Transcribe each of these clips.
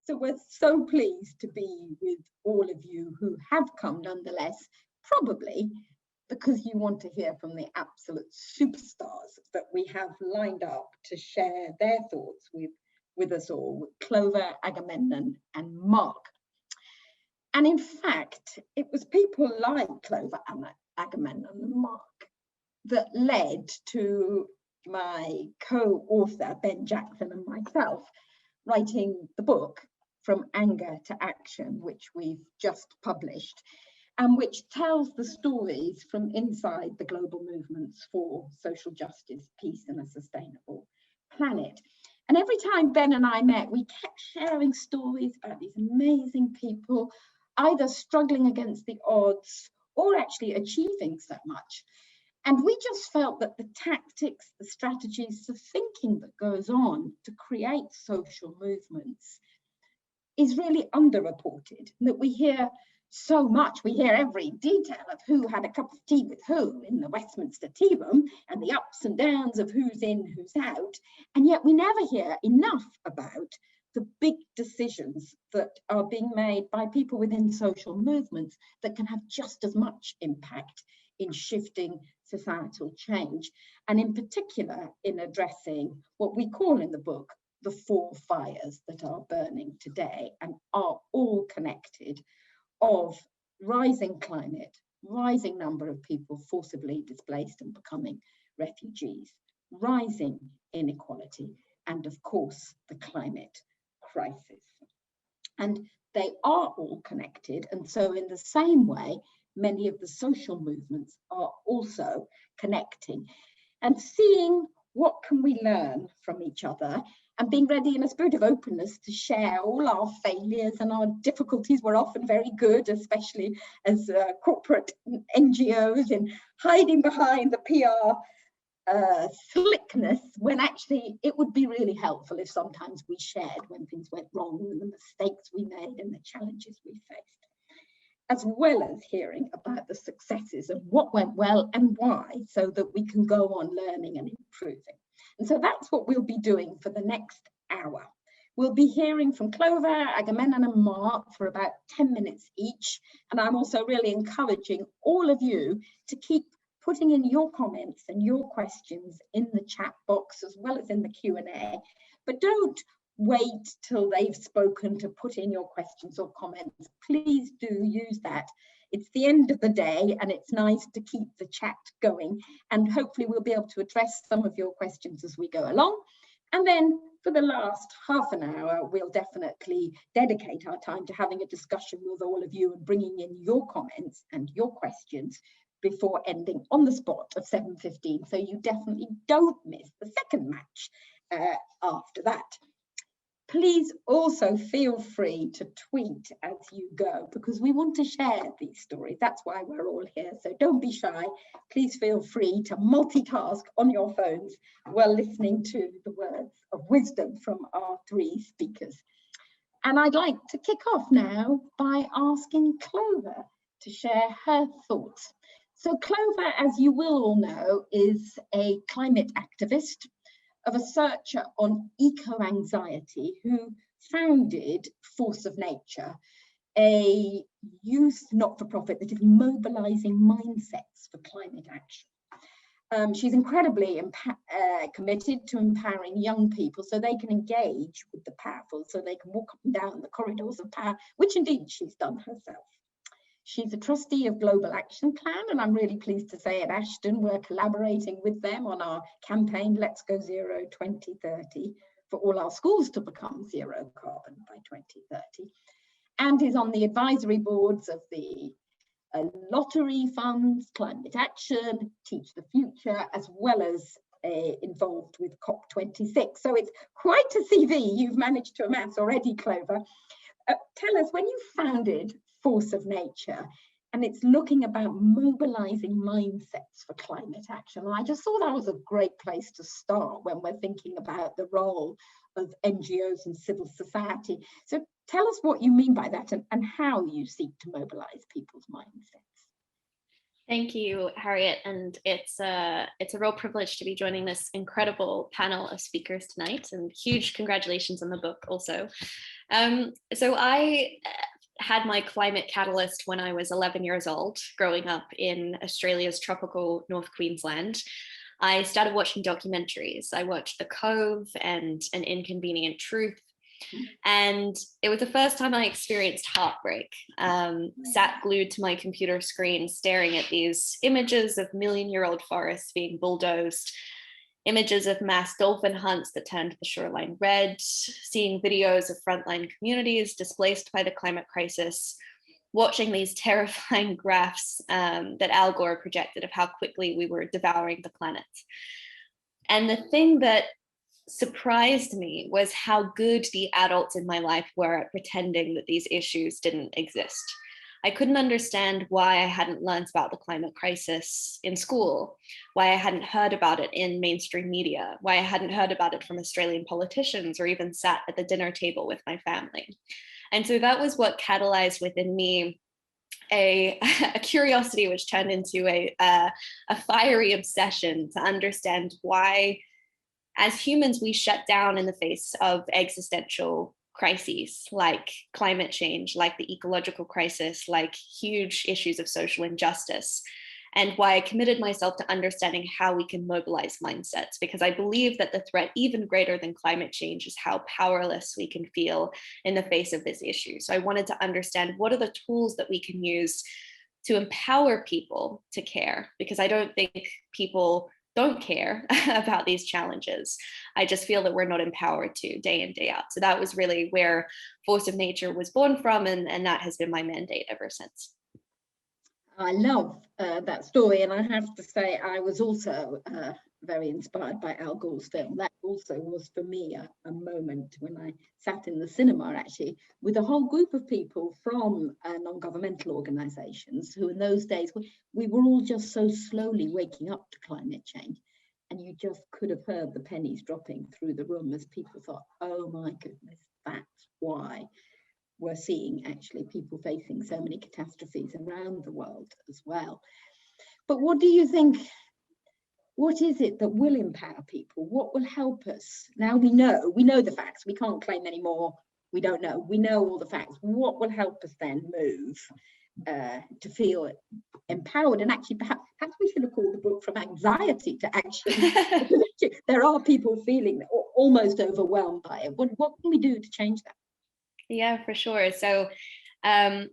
So we're so pleased to be with all of you who have come nonetheless, probably because you want to hear from the absolute superstars that we have lined up to share their thoughts with us all, with Clover, Agamemnon and Mark. And in fact, it was people like Clover, Agamemnon and Mark that led to my co-author, Ben Jackson, and myself writing the book From Anger to Action, which we've just published, and which tells the stories from inside the global movements for social justice, peace, and a sustainable planet. And every time Ben and I met, we kept sharing stories about these amazing people, either struggling against the odds or actually achieving so much. And we just felt that the tactics, the strategies, the thinking that goes on to create social movements is really underreported, that we hear so much. We hear every detail of who had a cup of tea with who in the Westminster tea room and the ups and downs of who's in, who's out. And yet we never hear enough about the big decisions that are being made by people within social movements that can have just as much impact in shifting societal change, and in particular in addressing what we call in the book the 4 fires that are burning today and are all connected, of rising climate, rising number of people forcibly displaced and becoming refugees, rising inequality, and of course the climate crisis. And they are all connected, and so in the same way many of the social movements are also connecting and seeing what can we learn from each other, and being ready in a spirit of openness to share all our failures and our difficulties. We're often very good, especially as corporate NGOs, in hiding behind the PR slickness, when actually it would be really helpful if sometimes we shared when things went wrong and the mistakes we made and the challenges we faced, as well as hearing about the successes and what went well and why, so that we can go on learning and improving. And so that's what we'll be doing for the next hour. We'll be hearing from Clover, Agamemnon and Mark for about 10 minutes each. And I'm also really encouraging all of you to keep putting in your comments and your questions in the chat box as well as in the Q&A. But don't wait till they've spoken to put in your questions or comments. Please do use that. It's the end of the day and it's nice to keep the chat going, and hopefully we'll be able to address some of your questions as we go along. And then for the last half an hour, we'll definitely dedicate our time to having a discussion with all of you and bringing in your comments and your questions before ending on the spot at 7:15. So you definitely don't miss the second match after that. Please also feel free to tweet as you go, because we want to share these stories. That's why we're all here. So don't be shy. Please feel free to multitask on your phones while listening to the words of wisdom from our 3 speakers. And I'd like to kick off now by asking Clover to share her thoughts. So Clover, as you will all know, is a climate activist, a researcher on eco-anxiety, who founded Force of Nature, a youth not-for-profit that is mobilizing mindsets for climate action. She's incredibly committed to empowering young people so they can engage with the powerful, so they can walk up and down the corridors of power, which indeed she's done herself. She's a trustee of Global Action Plan, and I'm really pleased to say at Ashden we're collaborating with them on our campaign Let's Go Zero 2030 for all our schools to become zero carbon by 2030, and is on the advisory boards of the lottery funds, Climate Action, Teach the Future, as well as involved with COP26. So it's quite a CV you've managed to amass already, Clover. Tell us, when you founded Force of Nature, and it's looking about mobilizing mindsets for climate action, and I just thought that was a great place to start when we're thinking about the role of NGOs and civil society. So tell us what you mean by that, and how you seek to mobilize people's mindsets. Thank you, Harriet, and it's a real privilege to be joining this incredible panel of speakers tonight, and huge congratulations on the book also. So I had my climate catalyst when I was 11 years old, growing up in Australia's tropical North Queensland. I started watching documentaries. I watched The Cove and An Inconvenient Truth. And it was the first time I experienced heartbreak. Sat glued to my computer screen, staring at these images of million-year-old forests being bulldozed, images of mass dolphin hunts that turned the shoreline red, seeing videos of frontline communities displaced by the climate crisis, watching these terrifying graphs that Al Gore projected of how quickly we were devouring the planet. And the thing that surprised me was how good the adults in my life were at pretending that these issues didn't exist. I couldn't understand why I hadn't learned about the climate crisis in school, why I hadn't heard about it in mainstream media, why I hadn't heard about it from Australian politicians or even sat at the dinner table with my family. And so that was what catalyzed within me a curiosity which turned into a fiery obsession to understand why, as humans, we shut down in the face of existential crises like climate change, like the ecological crisis, like huge issues of social injustice, and why I committed myself to understanding how we can mobilize mindsets, because I believe that the threat even greater than climate change is how powerless we can feel in the face of this issue. So I wanted to understand what are the tools that we can use to empower people to care, because I don't think people don't care about these challenges. I just feel that we're not empowered to day in, day out. So that was really where Force of Nature was born from, and that has been my mandate ever since. I love that story, and I have to say I was also very inspired by Al Gore's film. That also was for me a moment when I sat in the cinema actually with a whole group of people from non-governmental organisations who in those days we were all just so slowly waking up to climate change, and you just could have heard the pennies dropping through the room as people thought, oh my goodness, that's why we're seeing actually people facing so many catastrophes around the world as well. But what do you think, what is it that will empower people? What will help us? Now we know the facts, we can't claim anymore, we don't know, we know all the facts. What will help us then move to feel empowered? And actually perhaps we should have called the book From Anxiety to Action. There are people feeling almost overwhelmed by it. What can we do to change that? Yeah, for sure. So I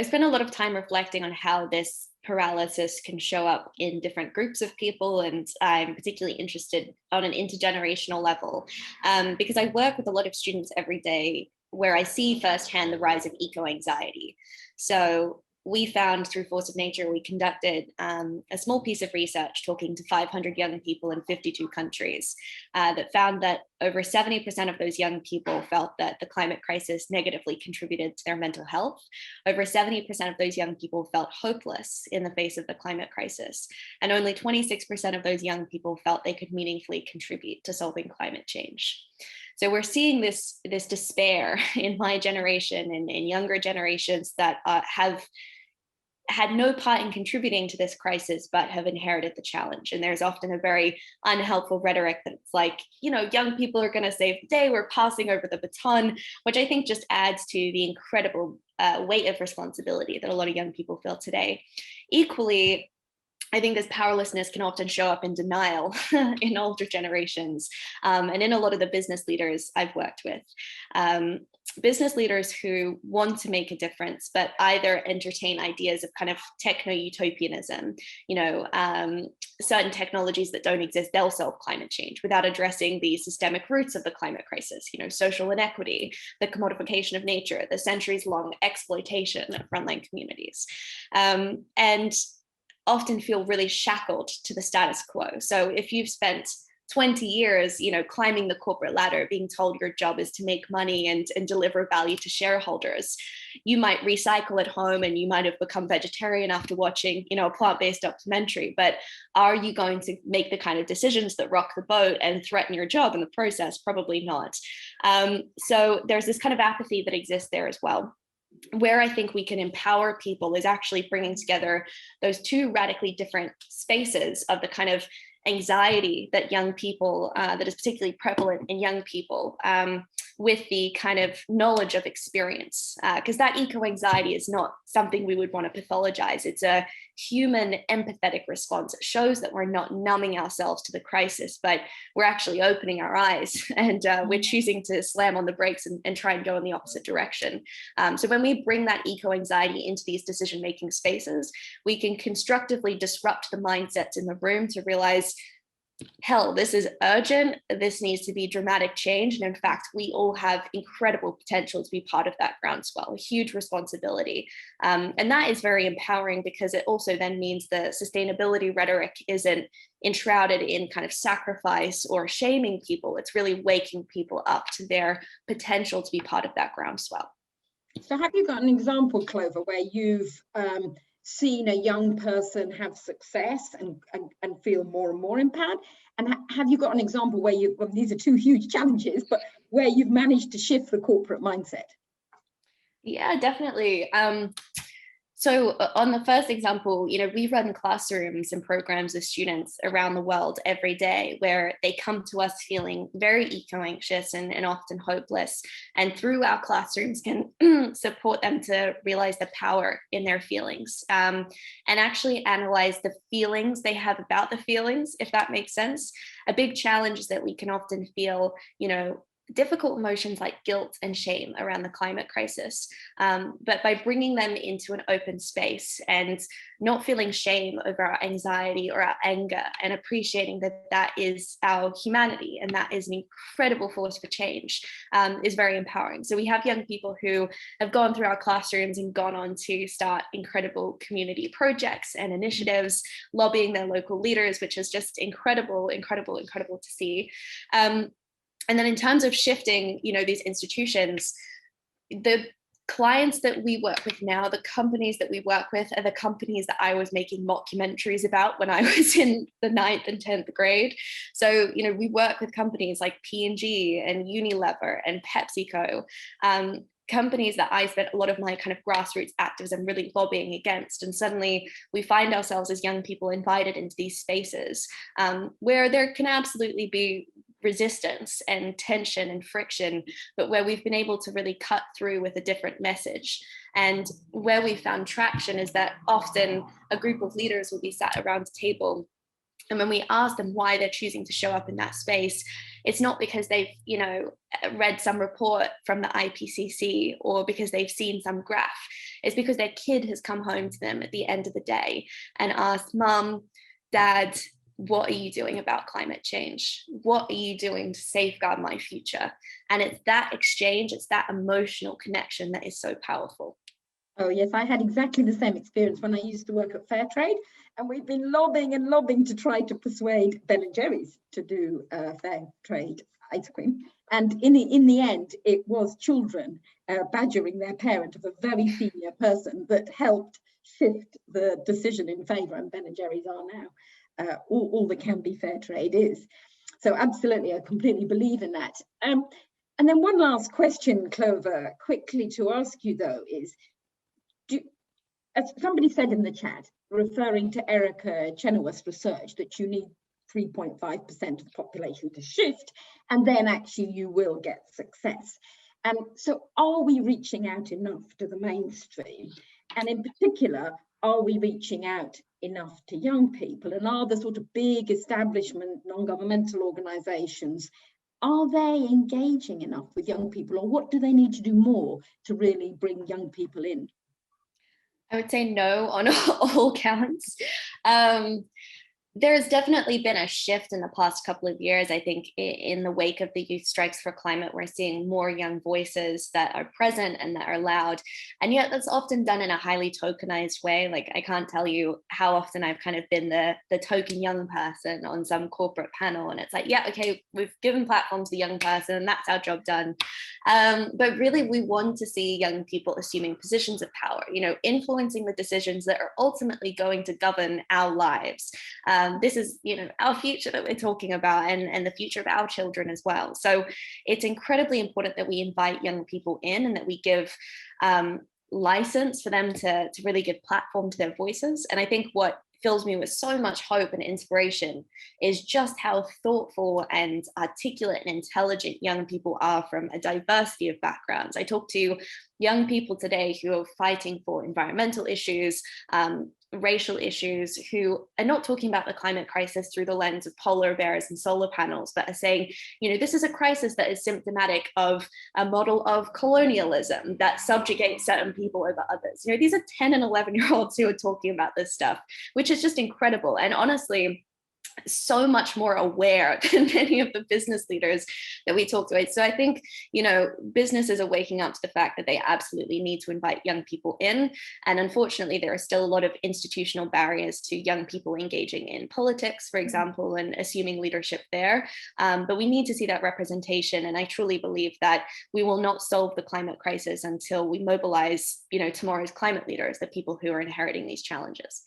spent a lot of time reflecting on how this paralysis can show up in different groups of people. And I'm particularly interested on an intergenerational level because I work with a lot of students every day where I see firsthand the rise of eco-anxiety. So we found through Force of Nature, we conducted a small piece of research talking to 500 young people in 52 countries that found that over 70% of those young people felt that the climate crisis negatively contributed to their mental health. Over 70% of those young people felt hopeless in the face of the climate crisis. And only 26% of those young people felt they could meaningfully contribute to solving climate change. So we're seeing this despair in my generation and in younger generations that have had no part in contributing to this crisis, but have inherited the challenge. And there's often a very unhelpful rhetoric that's like, you know, young people are going to save the day, we're passing over the baton, which I think just adds to the incredible weight of responsibility that a lot of young people feel today. Equally, I think this powerlessness can often show up in denial in older generations and in a lot of the business leaders I've worked with. Business leaders who want to make a difference, but either entertain ideas of kind of techno-utopianism, you know, certain technologies that don't exist, they'll solve climate change without addressing the systemic roots of the climate crisis, you know, social inequity, the commodification of nature, the centuries-long exploitation of frontline communities. And often feel really shackled to the status quo. So if you've spent 20 years, you know, climbing the corporate ladder, being told your job is to make money and deliver value to shareholders, you might recycle at home and you might have become vegetarian after watching, you know, a plant-based documentary. But are you going to make the kind of decisions that rock the boat and threaten your job in the process? Probably not. So there's this kind of apathy that exists there as well. where I think we can empower people is actually bringing together those two radically different spaces of the kind of anxiety that young people, that is particularly prevalent in young people, with the kind of knowledge of experience, because that eco-anxiety is not something we would want to pathologize. It's a human empathetic response. It shows that we're not numbing ourselves to the crisis, but we're actually opening our eyes, and we're choosing to slam on the brakes and try and go in the opposite direction. So when we bring that eco-anxiety into these decision-making spaces, we can constructively disrupt the mindsets in the room to realize, hell, this is urgent. This needs to be dramatic change. And in fact, we all have incredible potential to be part of that groundswell, a huge responsibility. And that is very empowering, because it also then means the sustainability rhetoric isn't enshrouded in kind of sacrifice or shaming people. It's really waking people up to their potential to be part of that groundswell. So have you got an example, Clover, where you've seen a young person have success and feel more and more empowered? And have you got an example where well, these are two huge challenges, but where you've managed to shift the corporate mindset? Yeah, definitely. So on the first example, we run classrooms and programs with students around the world every day, where they come to us feeling very eco-anxious and often hopeless. And through our classrooms can support them to realize the power in their feelings, and actually analyze the feelings they have about the feelings, if that makes sense. A big challenge is that we can often feel, difficult emotions like guilt and shame around the climate crisis. But by bringing them into an open space and not feeling shame over our anxiety or our anger, and appreciating that that is our humanity and that is an incredible force for change, is very empowering. So we have young people who have gone through our classrooms and gone on to start incredible community projects and initiatives, lobbying their local leaders, which is just incredible to see. And then in terms of shifting, these institutions, the clients that we work with now, the companies that we work with, are the companies that I was making mockumentaries about when I was in the 9th and 10th grade. So, we work with companies like P&G and Unilever and PepsiCo, companies that I spent a lot of my kind of grassroots activism really lobbying against. And suddenly we find ourselves as young people invited into these spaces, where there can absolutely be resistance and tension and friction, but where we've been able to really cut through with a different message. And where we found traction is that often a group of leaders will be sat around a table, and when we ask them why they're choosing to show up in that space, it's not because they've, read some report from the IPCC or because they've seen some graph. It's because their kid has come home to them at the end of the day and asked, Mum, Dad, what are you doing about climate change? What are you doing to safeguard my future? And it's that exchange, it's that emotional connection that is so powerful. Oh yes, I had exactly the same experience when I used to work at Fairtrade, and we've been lobbying to try to persuade Ben & Jerry's to do Fairtrade ice cream. And in the end, it was children badgering their parent of a very senior person that helped shift the decision in favour, and Ben & Jerry's are now all that can be fair trade is. So absolutely, I completely believe in that. And then one last question, Clover, quickly to ask you though is, as somebody said in the chat, referring to Erica Chenoweth's research, that you need 3.5% of the population to shift, and then actually you will get success. And so are we reaching out enough to the mainstream? And in particular, are we reaching out enough to young people? And are the sort of big establishment non-governmental organizations, are they engaging enough with young people, or what do they need to do more to really bring young people in? I would say no on all counts. There's definitely been a shift in the past couple of years. I think in the wake of the Youth Strikes for Climate, we're seeing more young voices that are present and that are loud. And yet that's often done in a highly tokenized way. Like, I can't tell you how often I've kind of been the token young person on some corporate panel. And it's like, yeah, okay, we've given platform to the young person and that's our job done. But really, we want to see young people assuming positions of power, influencing the decisions that are ultimately going to govern our lives. This is, our future that we're talking about, and the future of our children as well. So it's incredibly important that we invite young people in, and that we give license for them to really give platform to their voices. And I think what fills me with so much hope and inspiration is just how thoughtful and articulate and intelligent young people are from a diversity of backgrounds. I talk to young people today who are fighting for environmental issues, racial issues, who are not talking about the climate crisis through the lens of polar bears and solar panels, but are saying, this is a crisis that is symptomatic of a model of colonialism that subjugates certain people over others. These are 10 and 11-year-olds who are talking about this stuff, which is just incredible. And honestly, so much more aware than many of the business leaders that we talk to. So I think, businesses are waking up to the fact that they absolutely need to invite young people in. And unfortunately, there are still a lot of institutional barriers to young people engaging in politics, for example, and assuming leadership there. But we need to see that representation. And I truly believe that we will not solve the climate crisis until we mobilize, tomorrow's climate leaders, the people who are inheriting these challenges.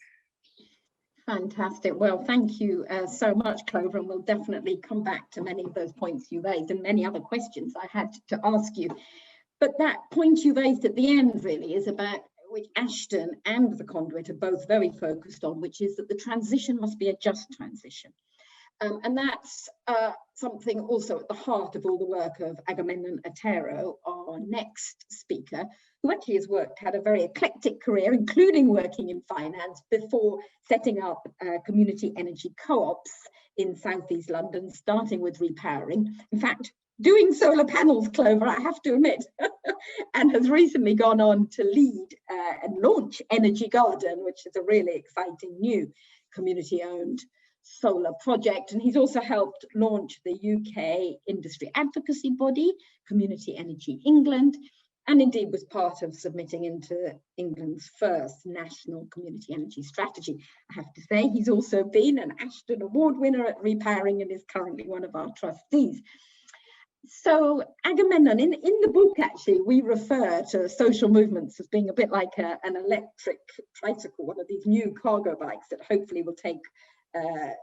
Fantastic. Well, thank you so much, Clover, and we'll definitely come back to many of those points you raised and many other questions I had to ask you. But that point you raised at the end really is about which Ashden and the Conduit are both very focused on, which is that the transition must be a just transition. And that's something also at the heart of all the work of Agamemnon Otero, our next speaker, who actually had a very eclectic career, including working in finance before setting up community energy co-ops in Southeast London, starting with repowering. In fact, doing solar panels, Clover, I have to admit, and has recently gone on to lead and launch Energy Garden, which is a really exciting new community-owned solar project. And he's also helped launch the UK industry advocacy body, Community Energy England, and indeed was part of submitting into England's first national community energy strategy. I have to say, he's also been an Ashden Award winner at repowering and is currently one of our trustees. So Agamemnon, in the book, actually, we refer to social movements as being a bit like an electric tricycle, one of these new cargo bikes that hopefully will take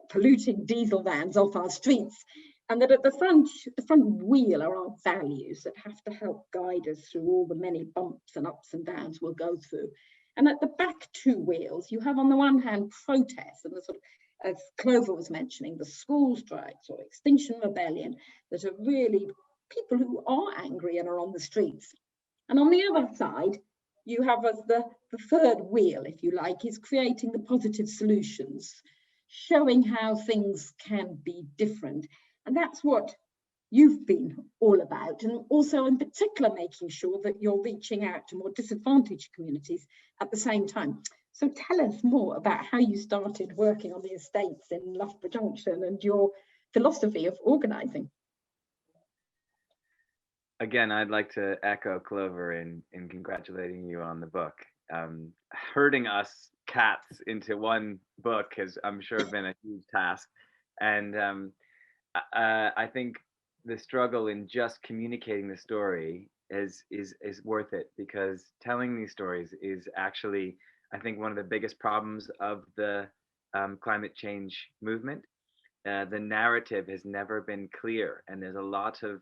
polluting diesel vans off our streets, and that at the front wheel are our values that have to help guide us through all the many bumps and ups and downs we'll go through. And at the back two wheels, you have on the one hand protests and the sort of, as Clover was mentioning, the school strikes or Extinction Rebellion, that are really people who are angry and are on the streets. And on the other side, you have as the third wheel, if you like, is creating the positive solutions, showing how things can be different. And that's what you've been all about, and also in particular making sure that you're reaching out to more disadvantaged communities at the same time. So tell us more about how you started working on the estates in Loughborough Junction and your philosophy of organising. Again, I'd like to echo Clover in congratulating you on the book. Herding us cats into one book has, I'm sure, been a huge task. And I think the struggle in just communicating the story is worth it, because telling these stories is actually, I think, one of the biggest problems of the climate change movement. The narrative has never been clear, and there's a lot of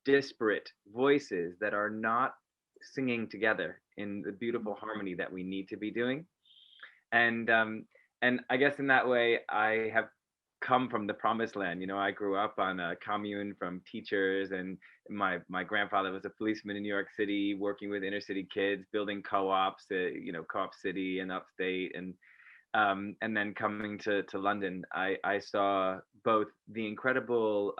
disparate voices that are not singing together in the beautiful harmony that we need to be doing. And I guess in that way, I have come from the promised land. I grew up on a commune from teachers, and my grandfather was a policeman in New York City, working with inner city kids, building co-ops, Co-op City and upstate, and then coming to London, I saw both the incredible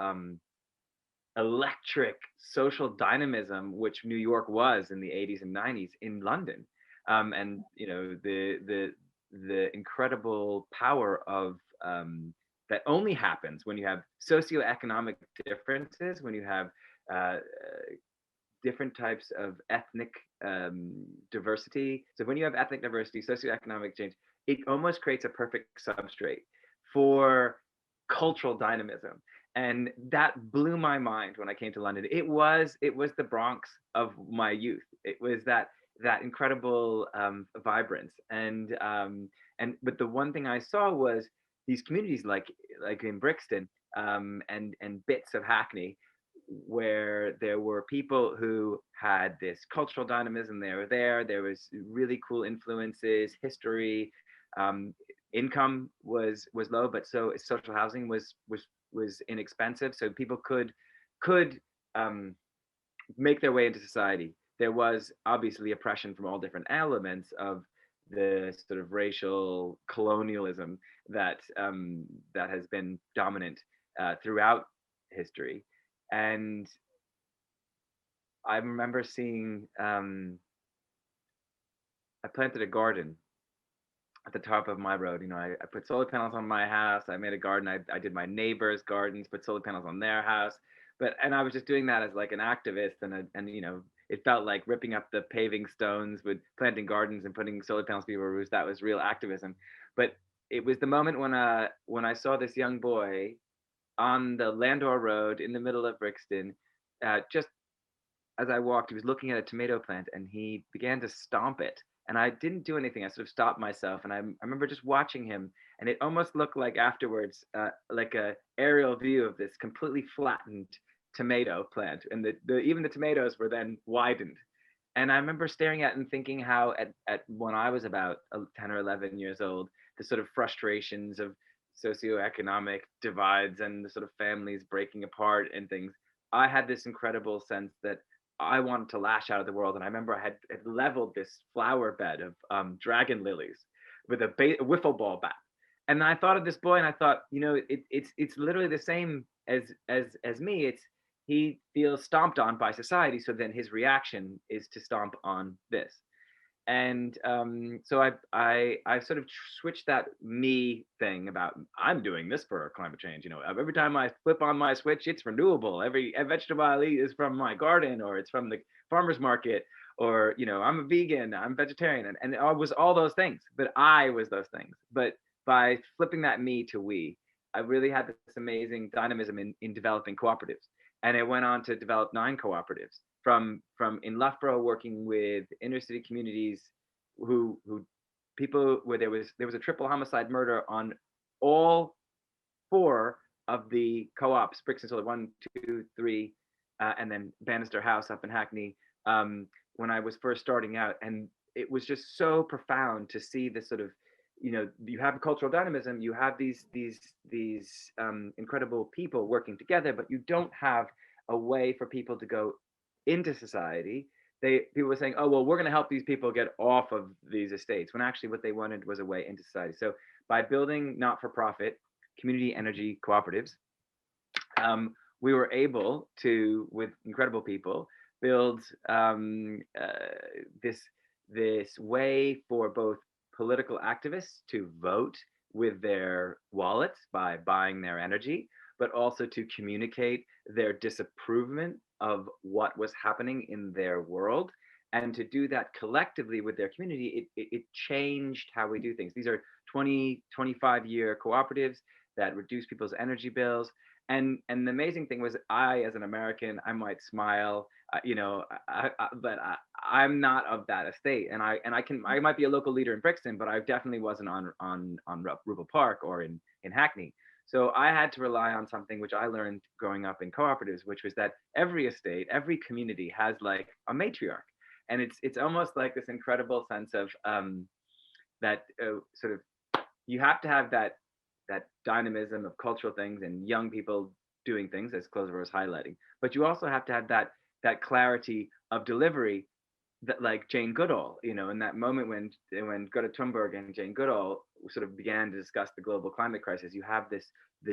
electric social dynamism which New York was in the 80s and 90s in London, and the incredible power of that only happens when you have socioeconomic differences, when you have different types of ethnic diversity. So when you have ethnic diversity, socioeconomic change, it almost creates a perfect substrate for cultural dynamism. And that blew my mind when I came to London. It was the Bronx of my youth. It was that incredible vibrance. But the one thing I saw was these communities like in Brixton and bits of Hackney where there were people who had this cultural dynamism. They were there. There was really cool influences, history. Income was low, but so social housing was inexpensive, so people could make their way into society. There was obviously oppression from all different elements of the sort of racial colonialism that that has been dominant throughout history. And I remember seeing I planted a garden at the top of my road. You know, I put solar panels on my house. I made a garden. I did my neighbors' gardens, put solar panels on their house. And I was just doing that as like an activist, and you know, it felt like ripping up the paving stones with planting gardens and putting solar panels on people's roofs. That was real activism. But it was the moment when I saw this young boy on the Landor Road in the middle of Brixton. Just as I walked, he was looking at a tomato plant and he began to stomp it. And I didn't do anything. I sort of stopped myself, and I remember just watching him, and it almost looked like afterwards, like a aerial view of this completely flattened tomato plant, and even the tomatoes were then widened. And I remember staring at it and thinking how at when I was about 10 or 11 years old, the sort of frustrations of socioeconomic divides and the sort of families breaking apart and things, I had this incredible sense that I wanted to lash out at the world. And I remember I had leveled this flower bed of dragon lilies with a wiffle ball bat. And I thought of this boy, and I thought, you know, it's literally the same as me. He feels stomped on by society, so then his reaction is to stomp on this. And so I sort of switched that me thing about I'm doing this for climate change. You know, every time I flip on my switch, it's renewable. Every vegetable I eat is from my garden, or it's from the farmer's market, or you know, I'm a vegan, I'm vegetarian, and I was all those things. But I was those things. But by flipping that me to we, I really had this amazing dynamism in developing cooperatives, and it went on to develop 9 cooperatives from in Loughborough, working with inner city communities who people where there was a triple homicide murder on all 4 of the co-ops, Brixton Solar 1, 2, 3, and then Bannister House up in Hackney, when I was first starting out. And it was just so profound to see this sort of, you know, you have cultural dynamism, you have these incredible people working together, but you don't have a way for people to go into society. People were saying, oh well, we're going to help these people get off of these estates, when actually what they wanted was a way into society. So by building not-for-profit community energy cooperatives, we were able to, with incredible people, build this way for both political activists to vote with their wallets by buying their energy, but also to communicate their disapproval of what was happening in their world, and to do that collectively with their community. It changed how we do things. These are 25-year cooperatives that reduce people's energy bills. And the amazing thing was, I, as an American, I might smile, you know, but I'm not of that estate, and I might be a local leader in Brixton, but I definitely wasn't on Rupel Park or in Hackney. So I had to rely on something which I learned growing up in cooperatives, which was that every estate, every community has like a matriarch, and it's almost like this incredible sense of that sort of, you have to have that dynamism of cultural things and young people doing things, as Clover was highlighting, but you also have to have that clarity of delivery, that like Jane Goodall, you know, in that moment when Greta Thunberg and Jane Goodall sort of began to discuss the global climate crisis, you have this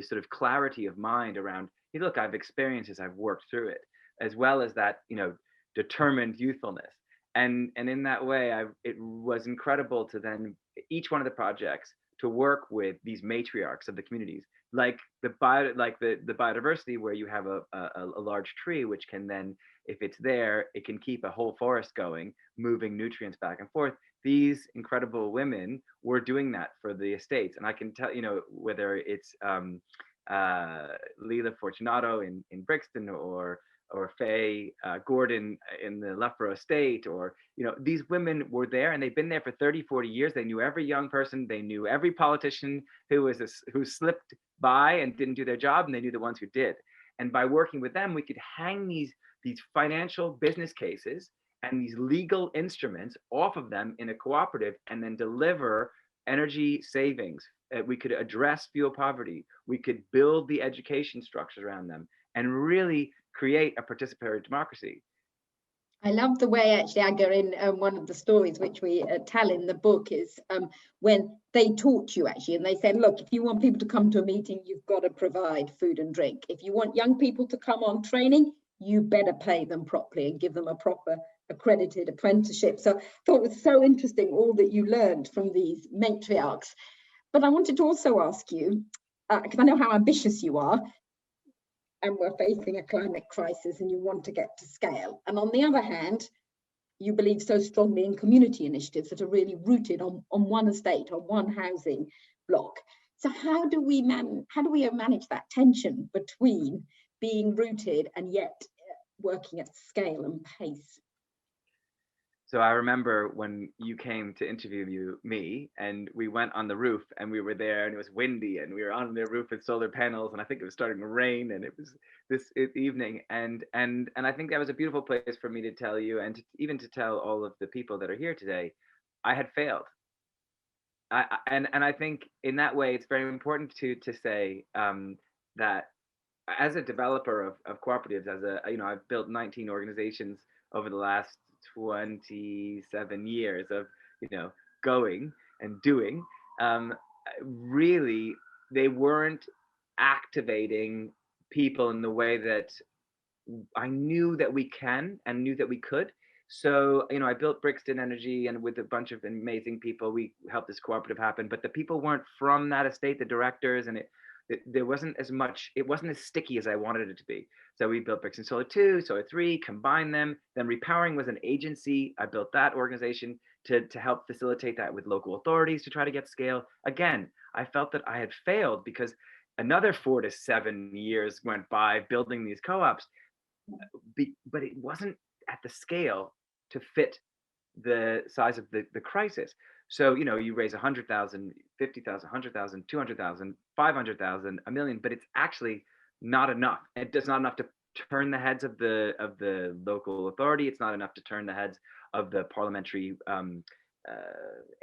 sort of clarity of mind around, hey, look, I've experienced this, I've worked through it, as well as that, you know, determined youthfulness. And in that way, it was incredible to then, each one of the projects, to work with these matriarchs of the communities, like the biodiversity, where you have a large tree, which can then, if it's there, it can keep a whole forest going, moving nutrients back and forth. These incredible women were doing that for the estates. And I can tell, you know, whether it's Leila Fortunato in Brixton, or Faye Gordon in the Loughborough estate, or, you know, these women were there, and they've been there for 30, 40 years. They knew every young person, they knew every politician who slipped by and didn't do their job, and they knew the ones who did. And by working with them, we could hang these financial business cases and these legal instruments off of them in a cooperative, and then deliver energy savings. We could address fuel poverty. We could build the education structures around them and really create a participatory democracy. I love the way, actually, Aga, in one of the stories which we tell in the book, is when they taught you, actually, and they said, look, if you want people to come to a meeting, you've got to provide food and drink. If you want young people to come on training, you better pay them properly and give them a proper accredited apprenticeship. So I thought it was so interesting, all that you learned from these matriarchs. But I wanted to also ask you, because I know how ambitious you are, and we're facing a climate crisis and you want to get to scale. And on the other hand, you believe so strongly in community initiatives that are really rooted on one estate, on one housing block. So how do we manage that tension between being rooted and yet working at scale and pace? So I remember when you came to interview me, and we went on the roof, and we were there, and it was windy, and we were on the roof with solar panels, and I think it was starting to rain, and it was this evening, and I think that was a beautiful place for me to tell you, and even to tell all of the people that are here today, I had failed. And I think in that way, it's very important to say that as a developer of cooperatives, I've built 19 organizations over the last 27 years of going and doing. Really, they weren't activating people in the way that I knew that we can and knew that we could. So I built Brixton Energy, and with a bunch of amazing people, we helped this cooperative happen. But the people weren't from that estate, the directors, and there wasn't as much, it wasn't as sticky as I wanted it to be. So we built Brixton Solar 2, Solar 3, combined them. Then Repowering was an agency. I built that organization to help facilitate that with local authorities to try to get scale. Again, I felt that I had failed because another 4 to 7 years went by building these co-ops, but it wasn't at the scale to fit the size of the crisis. So, you raise 100,000, 50,000, 100,000, 200,000, 500,000, $1 million, but it's actually not enough. It's not enough to turn the heads of the local authority. It's not enough to turn the heads of the parliamentary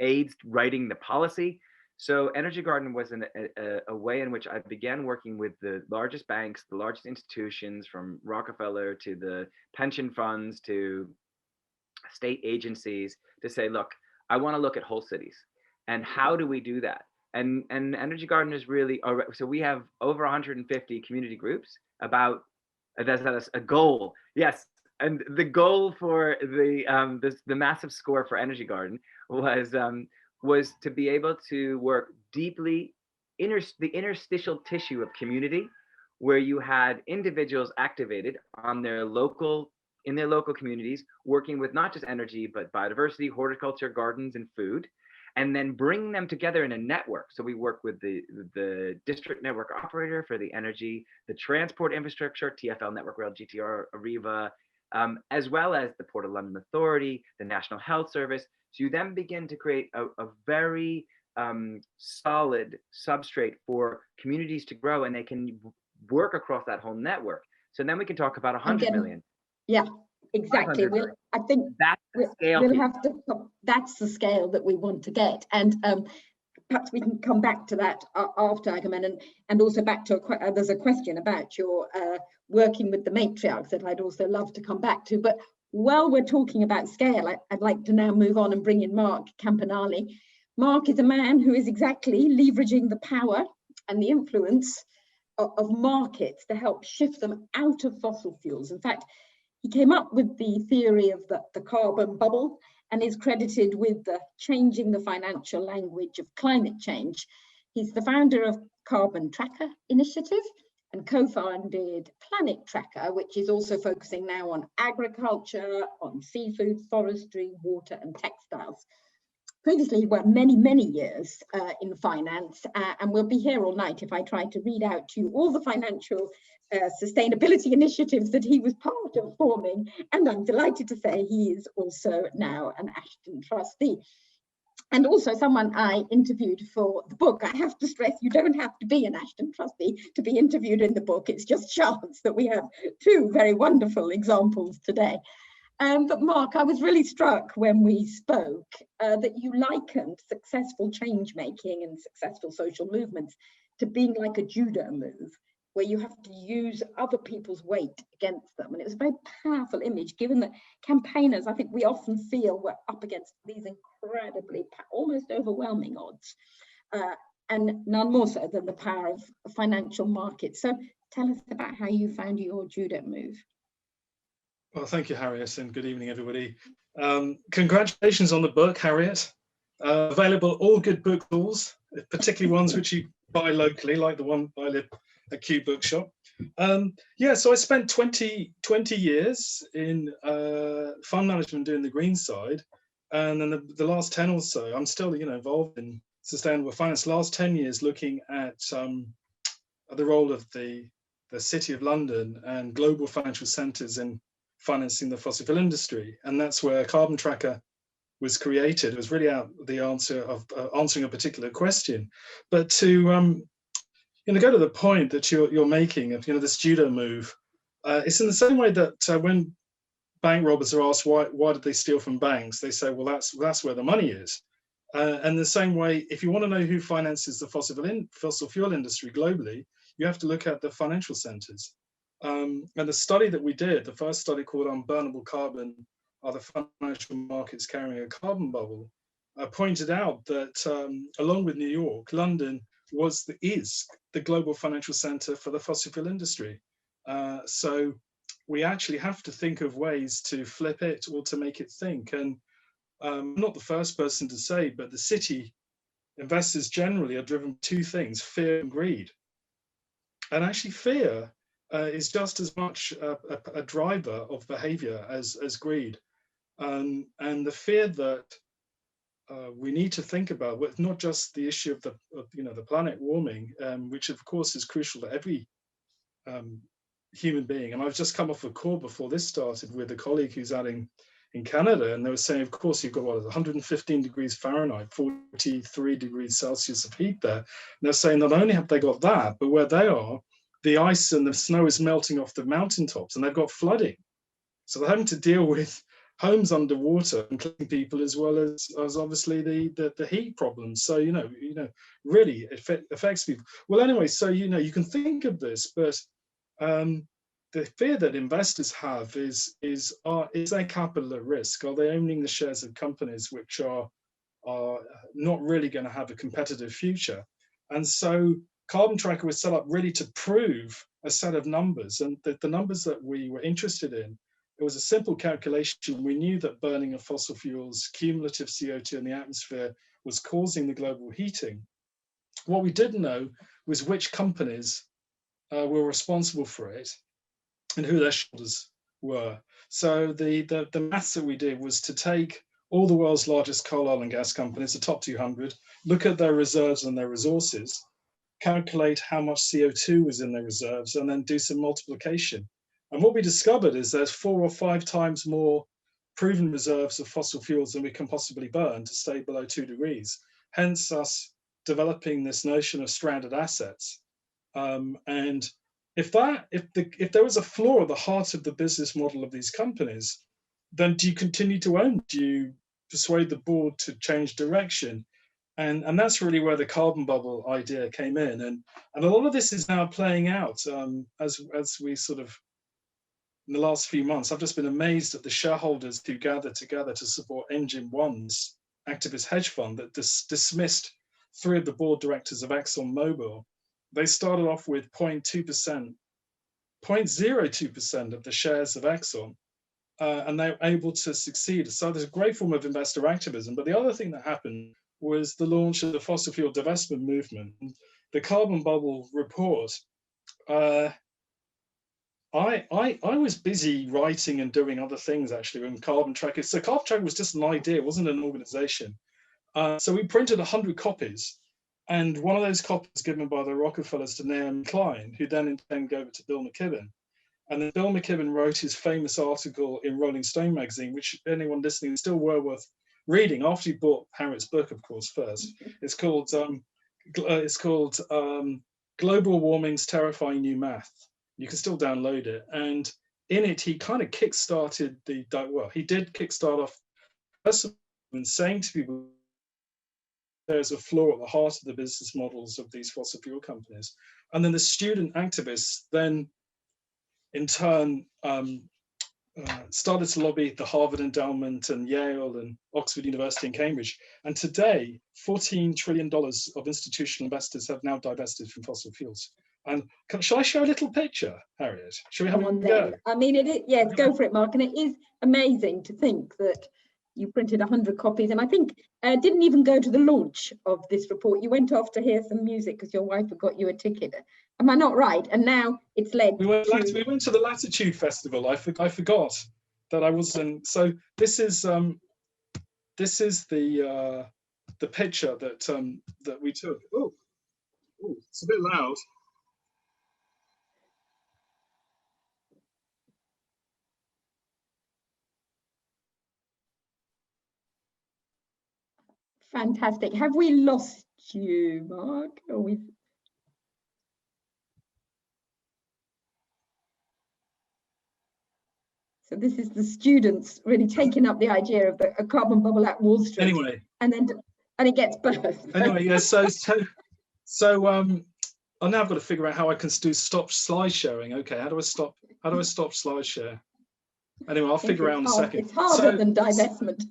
aides writing the policy. So Energy Garden was a way in which I began working with the largest banks, the largest institutions, from Rockefeller to the pension funds to state agencies, to say, look, I want to look at whole cities, and how do we do that? And Energy Garden is really, so we have over 150 community groups. That's a goal. Yes, and the goal for the massive score for Energy Garden was to be able to work deeply the interstitial tissue of community, where you had individuals activated in their local communities, working with not just energy, but biodiversity, horticulture, gardens, and food, and then bring them together in a network. So we work with the district network operator for the energy, the transport infrastructure, TfL Network Rail, GTR, Arriva, as well as the Port of London Authority, the National Health Service. So you then begin to create a very solid substrate for communities to grow, and they can work across that whole network. So then we can talk about 100 million. Yeah, exactly. I think that's the scale. That's the scale that we want to get, and perhaps we can come back to that after, Agamemnon, and also back to there's a question about your working with the matriarchs that I'd also love to come back to. But while we're talking about scale, I'd like to now move on and bring in Mark Campanale. Mark is a man who is exactly leveraging the power and the influence of markets to help shift them out of fossil fuels. In fact, he came up with the theory of the carbon bubble and is credited with changing the financial language of climate change. He's the founder of Carbon Tracker Initiative and co-founded Planet Tracker, which is also focusing now on agriculture, on seafood, forestry, water, and textiles. Previously, he worked many years in finance, and we'll be here all night if I try to read out to you all the financial sustainability initiatives that he was part of forming. And I'm delighted to say he is also now an Ashden trustee. and also someone I interviewed for the book. I have to stress, you don't have to be an Ashden trustee to be interviewed in the book. It's just chance that we have two very wonderful examples today. But Mark, I was really struck when we spoke that you likened successful change making and successful social movements to being like a judo move, where you have to use other people's weight against them. And it was a very powerful image, given that campaigners, I think we often feel we're up against these incredibly, almost overwhelming odds, and none more so than the power of financial markets. So tell us about how you found your judo move. Well, thank you, Harriet, and good evening, everybody. Congratulations on the book, Harriet. Available all good bookstores, particularly ones which you buy locally, like the one I live at Q Bookshop. Yeah, so I spent 20 years in fund management doing the green side, and then the last 10 or so, I'm still involved in sustainable finance. Last 10 years looking at the role of the City of London and global financial centres in financing the fossil fuel industry, and that's where Carbon Tracker was created. It was really the answer of answering a particular question, but to go to the point that you're making of this judo move. It's in the same way that when bank robbers are asked why did they steal from banks, they say, well, that's where the money is. And the same way, if you want to know who finances the fossil fuel industry globally, you have to look at the financial centres. And the study that we did, the first study called Unburnable Carbon, Are the Financial Markets Carrying a Carbon Bubble, pointed out that along with New York, London is the global financial centre for the fossil fuel industry. So we actually have to think of ways to flip it or to make it think. And I'm not the first person to say, but the city investors generally are driven by two things: fear and greed. And actually fear is just as much a driver of behavior as greed. And the fear that we need to think about, with not just the issue of the planet warming, which of course is crucial to every human being. And I've just come off a call before this started with a colleague who's out in Canada, and they were saying, of course, you've got 115 degrees Fahrenheit, 43 degrees Celsius of heat there. And they're saying not only have they got that, but where they are, the ice and the snow is melting off the mountaintops, and they've got flooding. So they're having to deal with homes underwater, including people, as well as obviously the heat problems. So really it affects people. Well, anyway, so you can think of this, but the fear that investors have is their capital at risk? Are they owning the shares of companies which are not really going to have a competitive future? And so Carbon Tracker was set up really to prove a set of numbers, and the numbers that we were interested in, it was a simple calculation. We knew that burning of fossil fuels, cumulative CO2 in the atmosphere, was causing the global heating. What we didn't know was which companies were responsible for it and who their shareholders were. So the maths that we did was to take all the world's largest coal, oil and gas companies, the top 200, look at their reserves and their resources, calculate how much CO2 was in their reserves, and then do some multiplication. And what we discovered is there's 4 or 5 times more proven reserves of fossil fuels than we can possibly burn to stay below 2 degrees. Hence us developing this notion of stranded assets. And if there was a flaw at the heart of the business model of these companies, then do you continue to own? Do you persuade the board to change direction? And that's really where the carbon bubble idea came in. And a lot of this is now playing out as we sort of, in the last few months, I've just been amazed at the shareholders who gathered together to support Engine One's activist hedge fund that dismissed 3 of the board directors of ExxonMobil. They started off with 0.02% of the shares of Exxon, and they were able to succeed. So there's a great form of investor activism. But the other thing that happened was the launch of the fossil fuel divestment movement. The carbon bubble report, I was busy writing and doing other things actually when Carbon Tracker. So Carbon Tracker was just an idea, it wasn't an organization. So we printed 100 copies, and one of those copies given by the Rockefellers to Naomi Klein, who then in turn gave it to Bill McKibben. And then Bill McKibben wrote his famous article in Rolling Stone magazine, which anyone listening is still well worth reading after you bought Harriet's book, of course, first. It's called Global Warming's Terrifying New Math. You can still download it. And in it, he kind of kickstarted he did kickstart off and saying to people, there's a flaw at the heart of the business models of these fossil fuel companies. And then the student activists then, in turn, started to lobby the Harvard Endowment and Yale and Oxford University and Cambridge. And today, $14 trillion of institutional investors have now divested from fossil fuels. And shall I show a little picture, Harriet? Shall we have one go? I mean, yes, go for it, Mark. And it is amazing to think that you printed 100 copies. And I think didn't even go to the launch of this report. You went off to hear some music because your wife had got you a ticket. Am I not right? And now it's led we went to the Latitude Festival. I forgot that I wasn't. So this is the picture that we took. Oh, it's a bit loud. Fantastic. Have we lost you, Mark? So this is the students really taking up the idea of a carbon bubble at Wall Street. Anyway, and it gets burst. Anyway, yeah. So I've now got to figure out how I can stop slide sharing. Okay, how do I stop slide share? Anyway, I'll figure out in a second. It's harder than divestment.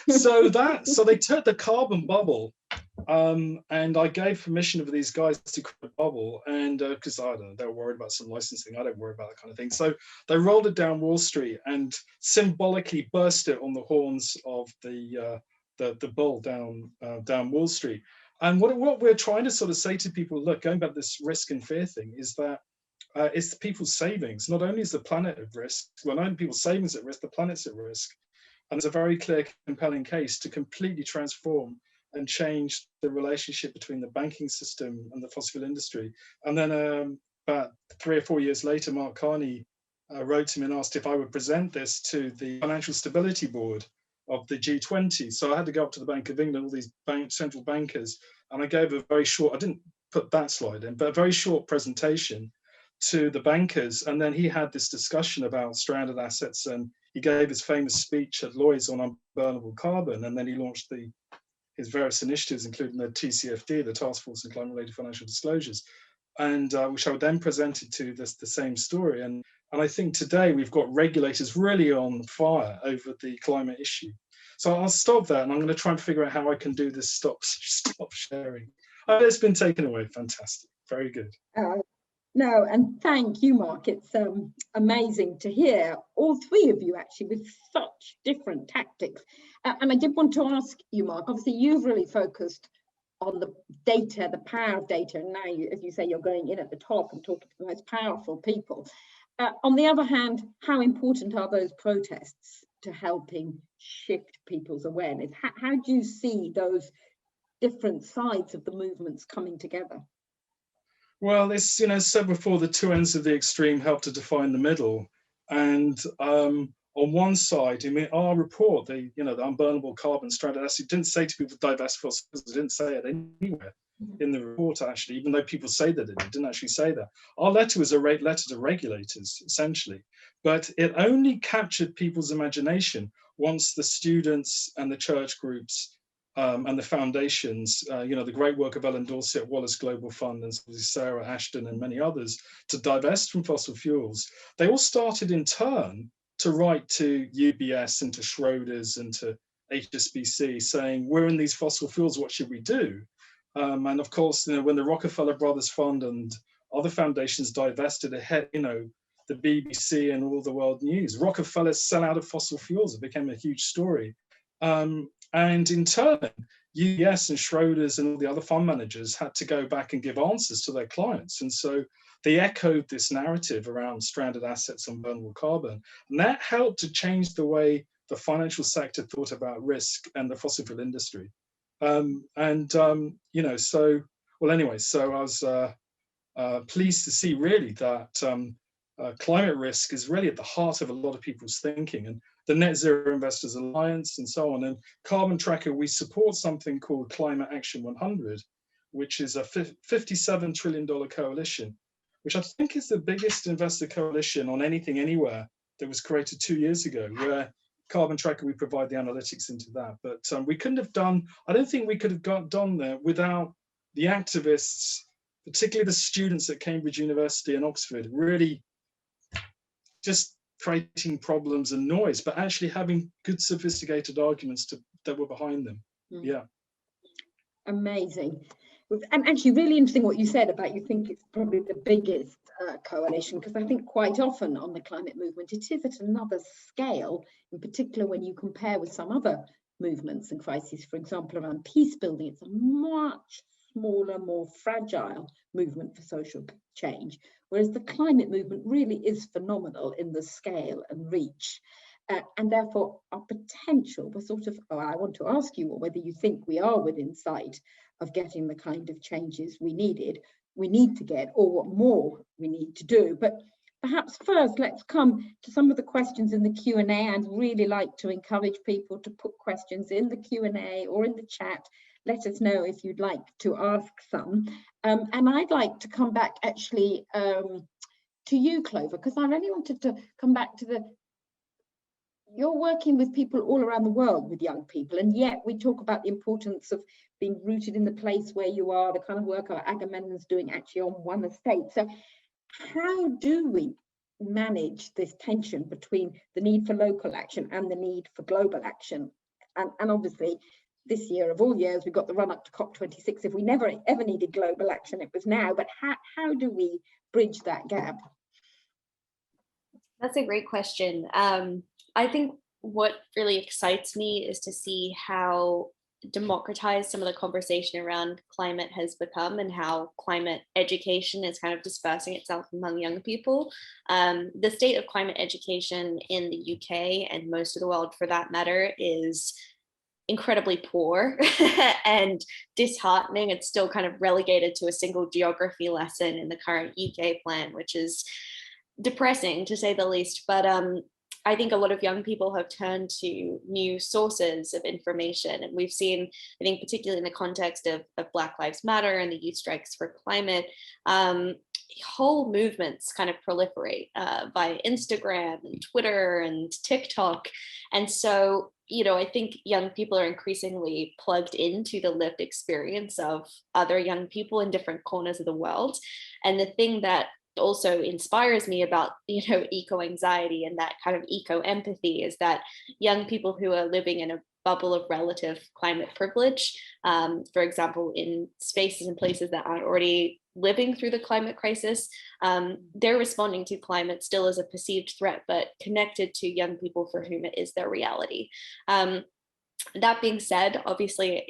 So they took the carbon bubble, and I gave permission for these guys to create a bubble, and because I don't know, they were worried about some licensing. I don't worry about that kind of thing. So they rolled it down Wall Street and symbolically burst it on the horns of the bull down Wall Street. And what we're trying to sort of say to people, look, going back to this risk and fear thing, is that it's people's savings. Not only is the planet at risk, well, not only people's savings at risk, the planet's at risk. And there's a very clear, compelling case to completely transform and change the relationship between the banking system and the fossil fuel industry. And then about 3 or 4 years later, Mark Carney wrote to me and asked if I would present this to the Financial Stability Board of the G20. So I had to go up to the Bank of England, all these central bankers, and I gave a very short, I didn't put that slide in, but a very short presentation to the bankers. And then he had this discussion about stranded assets, and he gave his famous speech at Lloyd's on unburnable carbon, and then he launched his various initiatives, including the TCFD, the Task Force on Climate-Related Financial Disclosures, and which I then presented to the same story. And I think today we've got regulators really on fire over the climate issue. So I'll stop there, and I'm going to try and figure out how I can do this stop sharing. Oh, it's been taken away. Fantastic. Very good. No, and thank you, Mark. It's amazing to hear all three of you actually with such different tactics. And I did want to ask you, Mark, obviously you've really focused on the data, the power of data. And now, as you say, you're going in at the top and talking to the most powerful people. On the other hand, how important are those protests to helping shift people's awareness? How do you see those different sides of the movements coming together? Well, it's, said before, the two ends of the extreme help to define the middle. And on one side, I mean, our report, the unburnable carbon stranded asset, didn't say to people divest fossil fuels. It didn't say it anywhere in the report, actually, even though people say that it didn't actually say that. Our letter was a letter to regulators, essentially, but it only captured people's imagination once the students and the church groups and the foundations, the great work of Ellen Dorsett, Wallace Global Fund, and Sarah Ashden, and many others, to divest from fossil fuels, they all started in turn to write to UBS and to Schroders and to HSBC saying, we're in these fossil fuels, what should we do? And of course, when the Rockefeller Brothers Fund and other foundations divested ahead, the BBC and all the world news, Rockefeller's sell out of fossil fuels, it became a huge story. And in turn, UBS and Schroders and all the other fund managers had to go back and give answers to their clients. And so they echoed this narrative around stranded assets and vulnerable carbon. And that helped to change the way the financial sector thought about risk and the fossil fuel industry. So I was pleased to see really that climate risk is really at the heart of a lot of people's thinking, and the Net Zero Investors Alliance and so on. And Carbon Tracker, we support something called Climate Action 100, which is a $57 trillion coalition, which I think is the biggest investor coalition on anything anywhere that was created 2 years ago, where Carbon Tracker, we provide the analytics into that. But we couldn't have done, I don't think we could have done there without the activists, particularly the students at Cambridge University and Oxford, really just creating problems and noise, but actually having good, sophisticated arguments that were behind them. Yeah. Amazing. And actually really interesting what you said about, you think it's probably the biggest coalition, because I think quite often on the climate movement, it is at another scale, in particular when you compare with some other movements and crises, for example, around peace building. It's a much smaller, more fragile movement for social change, whereas the climate movement really is phenomenal in the scale and reach. And therefore our potential was sort of, I want to ask you whether you think we are within sight of getting the kind of changes we need to get, or what more we need to do. But perhaps first, let's come to some of the questions in the Q&A. I'd really like to encourage people to put questions in the Q&A or in the chat. Let us know if you'd like to ask some. And I'd like to come back actually to you, Clover, because I really wanted to come back to you're working with people all around the world, with young people, and yet we talk about the importance of being rooted in the place where you are, the kind of work our Agamemnon's doing actually on one estate. So how do we manage this tension between the need for local action and the need for global action? And obviously, this year of all years, we've got the run up to COP26. If we never ever needed global action, it was now. But how do we bridge that gap? That's a great question. I think what really excites me is to see how democratized some of the conversation around climate has become, and how climate education is kind of dispersing itself among young people. The state of climate education in the UK and most of the world for that matter is incredibly poor and disheartening. It's still kind of relegated to a single geography lesson in the current UK plan, which is depressing to say the least. But I think a lot of young people have turned to new sources of information. And we've seen, I think, particularly in the context of Black Lives Matter and the youth strikes for climate, whole movements kind of proliferate via Instagram and Twitter and TikTok. And so, I think young people are increasingly plugged into the lived experience of other young people in different corners of the world. And the thing that also inspires me about eco-anxiety and that kind of eco-empathy is that young people who are living in a bubble of relative climate privilege, for example, in spaces and places that aren't already living through the climate crisis, they're responding to climate still as a perceived threat, but connected to young people for whom it is their reality. That being said, obviously,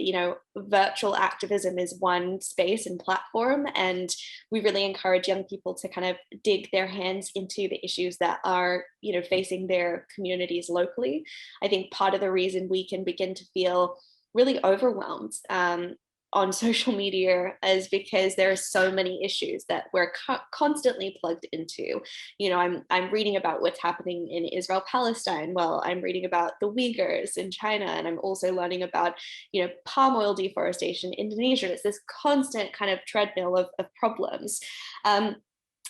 virtual activism is one space and platform, and we really encourage young people to kind of dig their hands into the issues that are, facing their communities locally. I think part of the reason we can begin to feel really overwhelmed on social media is because there are so many issues that we're constantly plugged into. I'm reading about what's happening in Israel, Palestine. Well, I'm reading about the Uyghurs in China, and I'm also learning about, palm oil deforestation in Indonesia. It's this constant kind of treadmill of problems.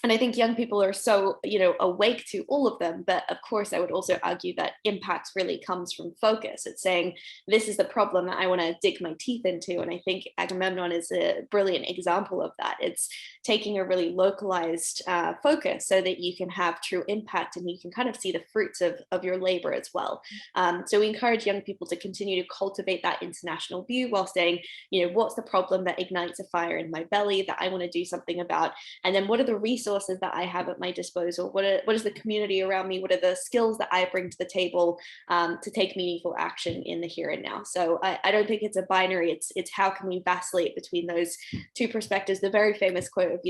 And I think young people are so, awake to all of them. But of course, I would also argue that impact really comes from focus. It's saying, this is the problem that I want to dig my teeth into. And I think Agamemnon is a brilliant example of that. It's taking a really localized focus so that you can have true impact and you can kind of see the fruits of your labor as well. So we encourage young people to continue to cultivate that international view while saying, what's the problem that ignites a fire in my belly that I want to do something about? And then what are the resources that I have at my disposal? What is the community around me? What are the skills that I bring to the table to take meaningful action in the here and now? So I don't think it's a binary. It's how can we vacillate between those two perspectives? The very famous quote of,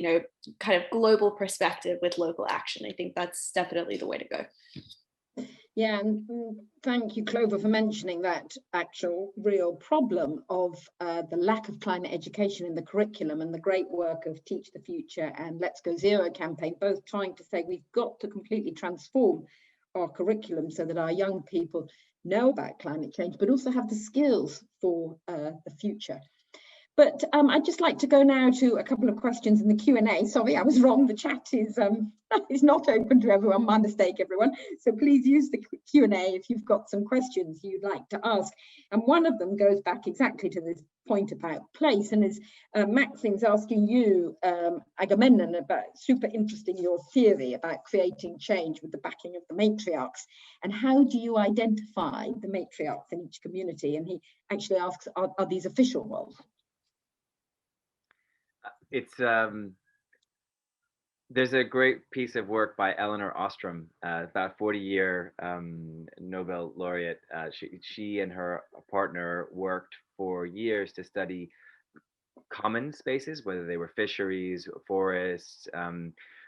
kind of global perspective with local action. I think that's definitely the way to go. Yeah, and thank you, Clover, for mentioning that actual real problem of the lack of climate education in the curriculum, and the great work of Teach the Future and Let's Go Zero campaign, both trying to say we've got to completely transform our curriculum so that our young people know about climate change, but also have the skills for the future. But I'd just like to go now to a couple of questions in the Q&A. Sorry, I was wrong. The chat is not open to everyone. My mistake, everyone. So please use the Q&A if you've got some questions you'd like to ask. And one of them goes back exactly to this point about place, and is Maxine's asking you, Agamemnon, about super interesting your theory about creating change with the backing of the matriarchs, and how do you identify the matriarchs in each community? And he actually asks, are these official roles? It's there's a great piece of work by Elinor Ostrom, about 40-year Nobel laureate. She and her partner worked for years to study common spaces, whether they were fisheries, forests,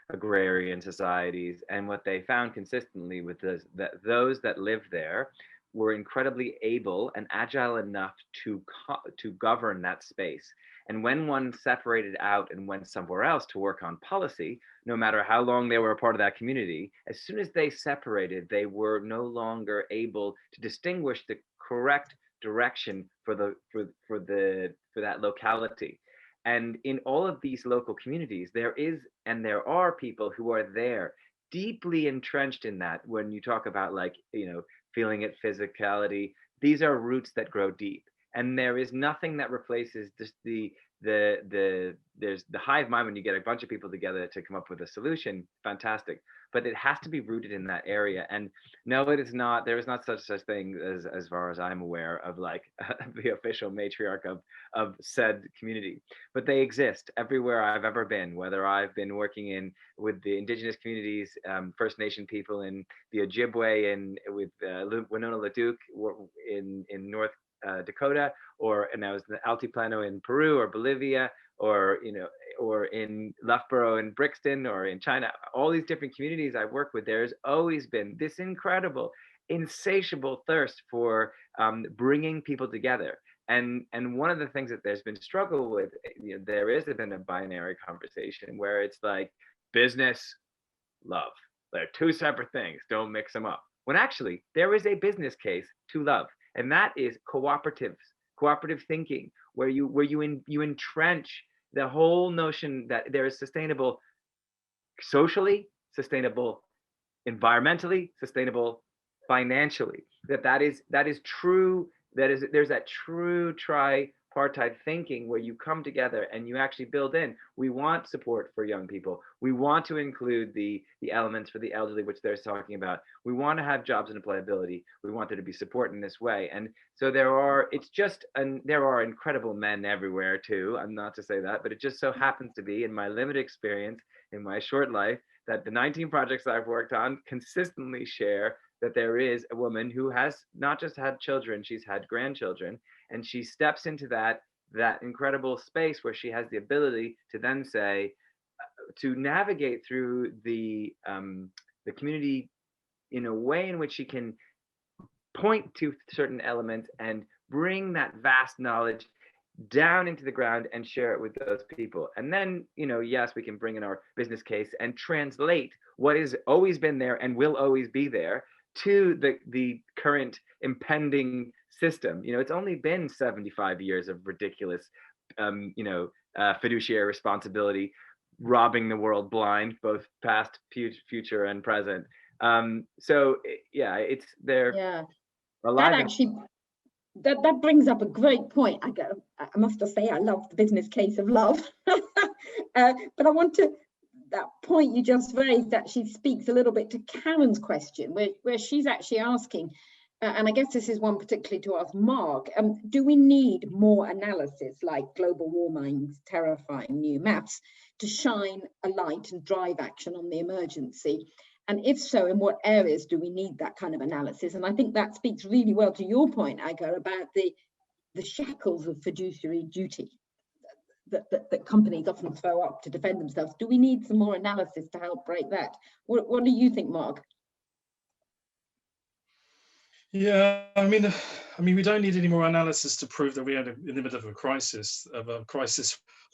agrarian societies, and what they found consistently with this, that those that lived there were incredibly able and agile enough to govern that space. And when one separated out and went somewhere else to work on policy, no matter how long they were a part of that community, as soon as they separated, they were no longer able to distinguish the correct direction for that locality. And in all of these local communities, there are people who are there deeply entrenched in that. When you talk about, like, feeling it, physicality, these are roots that grow deep. And there is nothing that replaces just there's the hive mind when you get a bunch of people together to come up with a solution. Fantastic. But it has to be rooted in that area. And no, it is not. There is not such thing as far as I'm aware of, like, the official matriarch of said community. But they exist everywhere I've ever been, whether I've been working with the indigenous communities, First Nation people in the Ojibwe, and with Winona LaDuke in North Dakota, and I was in the Altiplano in Peru or Bolivia, or in Loughborough and Brixton, or in China. All these different communities I work with, there's always been this incredible, insatiable thirst for bringing people together. And one of the things that there's been struggle with, there has been a binary conversation where it's like business, love. They're two separate things. Don't mix them up. When actually there is a business case to love, and that is cooperative thinking, where you entrench the whole notion that there is sustainable socially, sustainable environmentally, sustainable financially. That is true. There's that true tripartite thinking where you come together and you actually build in. We want support for young people. We want to include the elements for the elderly, which they're talking about. We want to have jobs and employability. We want there to be support in this way. And so there are incredible men everywhere too. I'm not to say that, but it just so happens to be, in my limited experience, in my short life, that the 19 projects I've worked on consistently share that there is a woman who has not just had children, she's had grandchildren, and she steps into that incredible space where she has the ability to then say, to navigate through the community in a way in which she can point to certain elements and bring that vast knowledge down into the ground and share it with those people. And then, yes, we can bring in our business case and translate what has always been there and will always be there to the current impending system. It's only been 75 years of ridiculous, fiduciary responsibility, robbing the world blind, both past, future, and present. So yeah, it's there. Yeah, that actually that brings up a great point. I must just say I love the business case of love, but I want to. That point you just raised actually speaks a little bit to Karen's question, where she's actually asking, and I guess this is one particularly to ask Mark, do we need more analysis like global warming's terrifying new maths to shine a light and drive action on the emergency? And if so, in what areas do we need that kind of analysis? And I think that speaks really well to your point, Aga, about the shackles of fiduciary duty that companies often throw up to defend themselves. Do we need some more analysis to help break that? What do you think, Mark? Yeah, I mean, we don't need any more analysis to prove that we are in the middle of a crisis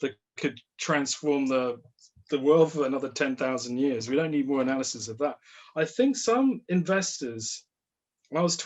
that could transform the world for another 10,000 years. We don't need more analysis of that. I think some investors, I was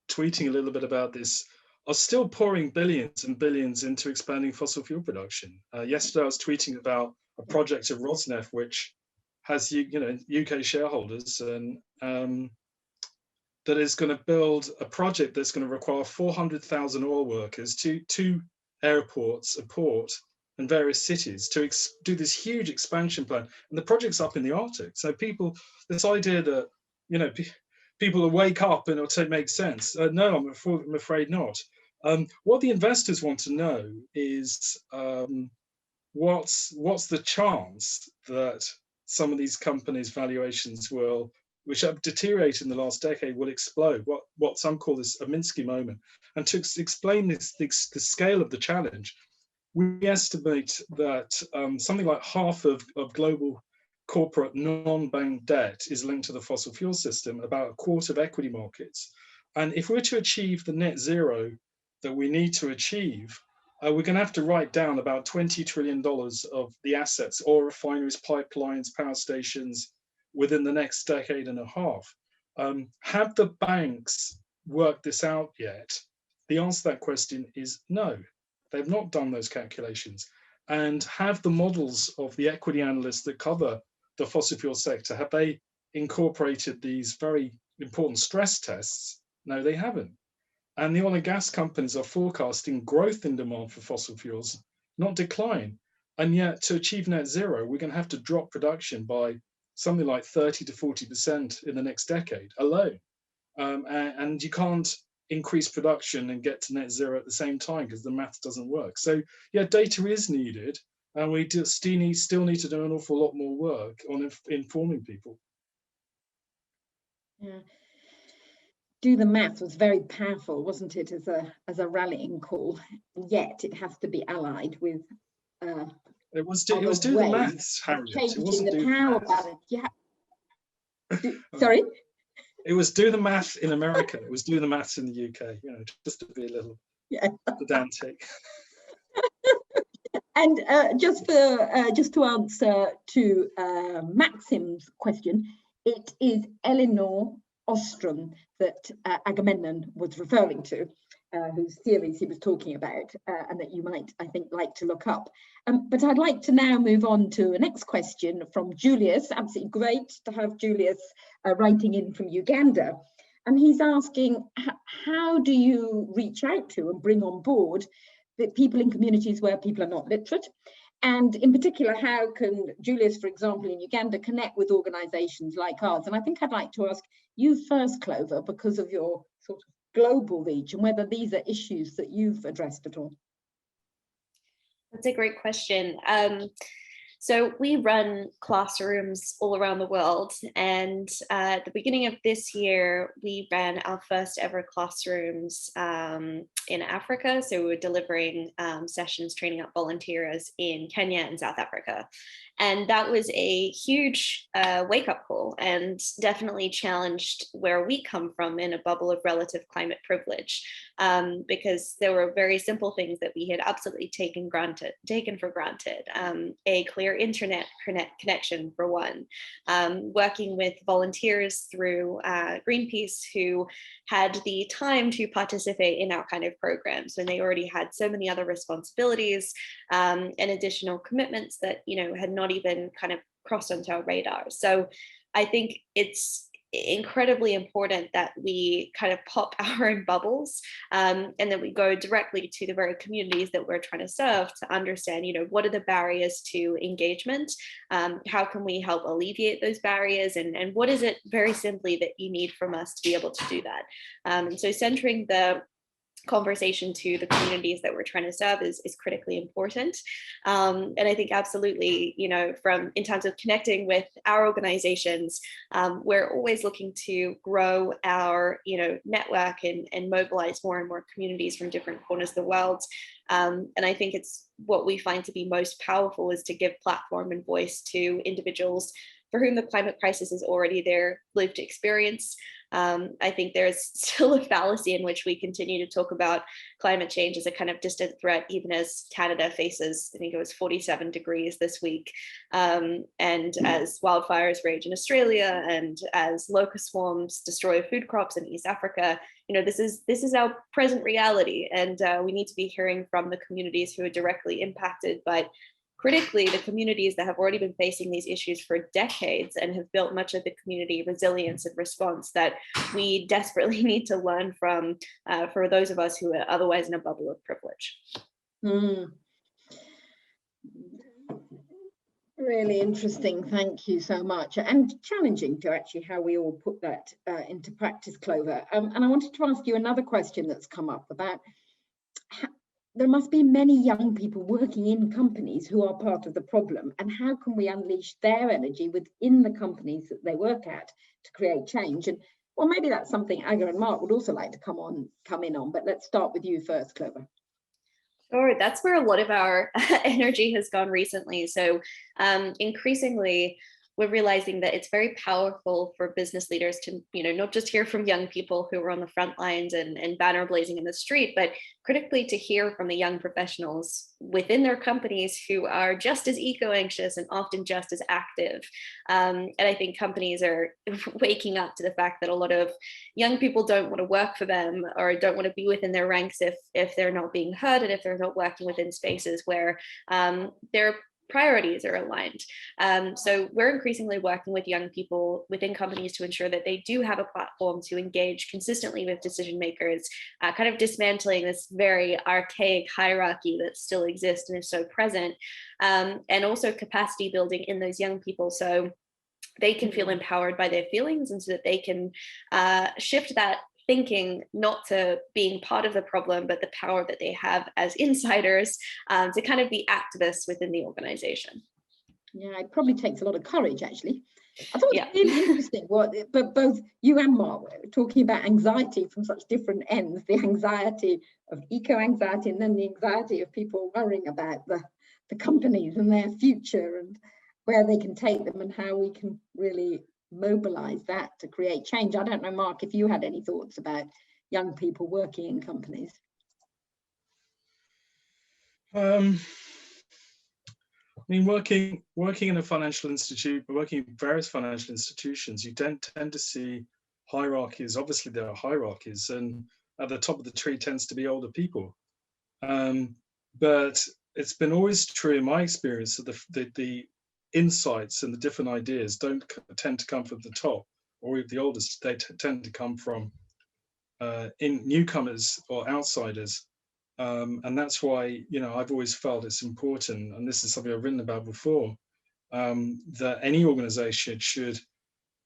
tweeting a little bit about this, are still pouring billions and billions into expanding fossil fuel production. Yesterday, I was tweeting about a project of Rosneft, which has UK shareholders, and that is going to build a project that's going to require 400,000 oil workers, two airports, a port, and various cities to do this huge expansion plan. And the project's up in the Arctic. So this idea that, people will wake up and it'll make sense. No, I'm afraid not. What the investors want to know is what's the chance that some of these companies' valuations which have deteriorated in the last decade, will explode. What some call this a Minsky moment. And to explain the scale of the challenge, we estimate that something like half of global corporate non-bank debt is linked to the fossil fuel system, about a quarter of equity markets. And if we're to achieve the net zero that we need to achieve, we're going to have to write down about $20 trillion of the assets, oil refineries, pipelines, power stations, within the next decade and a half. Have the banks worked this out yet? The answer to that question is no. They've not done those calculations. And have the models of the equity analysts that cover the fossil fuel sector, have they incorporated these very important stress tests? No, they haven't. And the oil and gas companies are forecasting growth in demand for fossil fuels, not decline. And yet, to achieve net zero, we're going to have to drop production by something like 30 to 40% in the next decade alone. And you can't increase production and get to net zero at the same time because the math doesn't work. So yeah, data is needed, and we still need to do an awful lot more work on informing people. Yeah. Do the math was very powerful, wasn't it, as a rallying call? Yet it has to be allied with it was do the maths, Harriet. It wasn't the do power the maths. balance. Yeah. Sorry? It was do the math in America. It was do the maths in the UK, just to be a little pedantic. And just to answer to Maxim's question, it is Elinor Ostrom that Agamemnon was referring to, whose theories he was talking about, and that you might, I think, like to look up. But I'd like to now move on to a next question from Julius. Absolutely great to have Julius writing in from Uganda. And he's asking, how do you reach out to and bring on board the people in communities where people are not literate? And in particular, how can Julius, for example, in Uganda, connect with organisations like ours? And I think I'd like to ask you first, Clover, because of your sort of global reach, and whether these are issues that you've addressed at all. That's a great question. So we run classrooms all around the world, and at the beginning of this year, we ran our first ever classrooms in Africa. So we were delivering sessions, training up volunteers in Kenya and South Africa. And that was a huge wake-up call, and definitely challenged where we come from in a bubble of relative climate privilege, because there were very simple things that we had absolutely taken for granted. A clear internet connection, for one, working with volunteers through Greenpeace who had the time to participate in our kind of programs when they already had so many other responsibilities and additional commitments that had not even kind of crossed onto our radar. So I think it's incredibly important that we kind of pop our own bubbles and that we go directly to the very communities that we're trying to serve to understand, what are the barriers to engagement? How can we help alleviate those barriers? And what is it very simply that you need from us to be able to do that? So centering the conversation to the communities that we're trying to serve is critically important. And I think absolutely, in terms of connecting with our organizations, we're always looking to grow our, network and mobilize more and more communities from different corners of the world. And I think it's what we find to be most powerful is to give platform and voice to individuals for whom the climate crisis is already their lived experience, I think there's still a fallacy in which we continue to talk about climate change as a kind of distant threat, even as Canada faces, I think it was 47 degrees this week, and as wildfires rage in Australia, and as locust swarms destroy food crops in East Africa. This is our present reality, and we need to be hearing from the communities who are directly impacted, but critically, the communities that have already been facing these issues for decades and have built much of the community resilience and response that we desperately need to learn from, for those of us who are otherwise in a bubble of privilege. Really interesting, thank you so much, and challenging to actually how we all put that into practice, Clover. And I wanted to ask you another question that's come up about there must be many young people working in companies who are part of the problem, and how can we unleash their energy within the companies that they work at to create change? And well, maybe that's something Aga and Mark would also like to come in on, but let's start with you first, Clover. Sure, that's where a lot of our energy has gone recently. So increasingly, we're realizing that it's very powerful for business leaders to, not just hear from young people who are on the front lines and banner blazing in the street, but critically to hear from the young professionals within their companies who are just as eco-anxious and often just as active. And I think companies are waking up to the fact that a lot of young people don't want to work for them or don't want to be within their ranks if they're not being heard and if they're not working within spaces where they're priorities are aligned. So we're increasingly working with young people within companies to ensure that they do have a platform to engage consistently with decision makers, kind of dismantling this very archaic hierarchy that still exists and is so present, and also capacity building in those young people so they can feel empowered by their feelings, and so that they can shift that thinking not to being part of the problem, but the power that they have as insiders to kind of be activists within the organization. Yeah, it probably takes a lot of courage, actually. I thought it was really interesting but both you and Mark were talking about anxiety from such different ends, the anxiety of eco-anxiety and then the anxiety of people worrying about the companies and their future and where they can take them and how we can really mobilize that to create change. I don't know, Mark, if you had any thoughts about young people working in companies. I mean, working in a financial institute, working in various financial institutions, you don't tend to see hierarchies. Obviously, there are hierarchies, and at the top of the tree tends to be older people. But it's been always true in my experience that the insights and the different ideas don't tend to come from the top or the oldest. They tend to come from in newcomers or outsiders, and that's why I've always felt it's important, and this is something I've written about before, that any organization should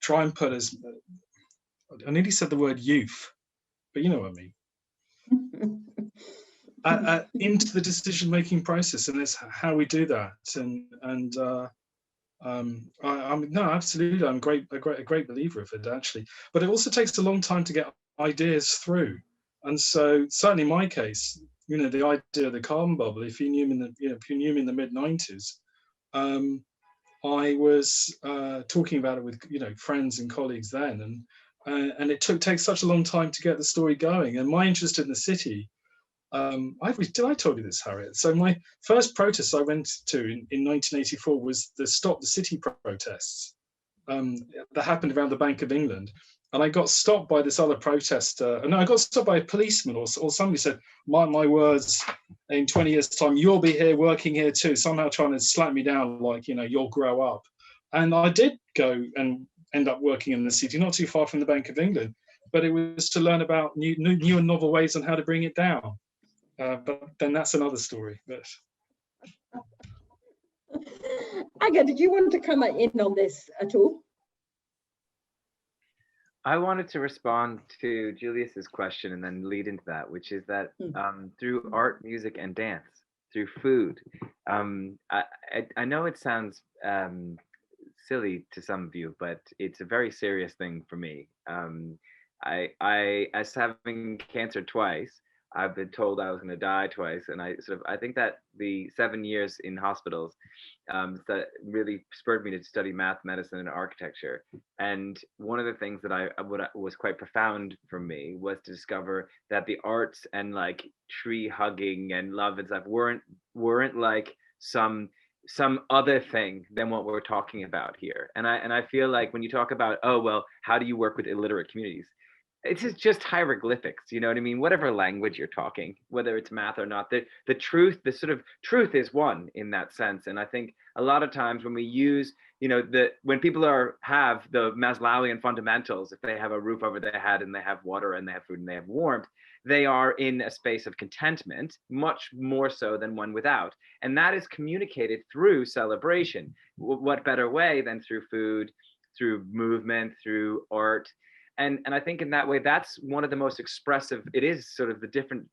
try and put as I nearly said the word youth, but you know what I mean. Into the decision-making process, and it's how we do that. No, absolutely, I'm a great believer of it, actually. But it also takes a long time to get ideas through, and so certainly in my case, the idea of the carbon bubble. If you knew me in the mid-90s, I was talking about it with friends and colleagues then, and it takes such a long time to get the story going. And my interest in the city. Did I told you this, Harriet? So my first protest I went to in 1984 was the Stop the City protests that happened around the Bank of England. And I got stopped by this other protester. No, I got stopped by a policeman or somebody said, mark my words, in 20 years' time, you'll be here working here too, somehow trying to slap me down like, you'll grow up. And I did go and end up working in the city, not too far from the Bank of England, but it was to learn about new and novel ways on how to bring it down. But then that's another story. But Aga, did you want to come in on this at all? I wanted to respond to Julius's question and then lead into that, which is that through art, music, and dance, through food, I know it sounds silly to some of you, but it's a very serious thing for me. I as having cancer twice, I've been told I was going to die twice, and I think that the 7 years in hospitals that really spurred me to study math, medicine, and architecture. And one of the things that was quite profound for me was to discover that the arts and like tree hugging and love and stuff weren't like some other thing than what we're talking about here. And I feel like when you talk about, oh well, how do you work with illiterate communities? It's just hieroglyphics, you know what I mean? Whatever language you're talking, whether it's math or not, the truth, the sort of truth is one in that sense. And I think a lot of times when we use, when people have the Maslowian fundamentals, if they have a roof over their head and they have water and they have food and they have warmth, they are in a space of contentment, much more so than one without. And that is communicated through celebration. What better way than through food, through movement, through art? And I think in that way, that's one of the most expressive, it is sort of the different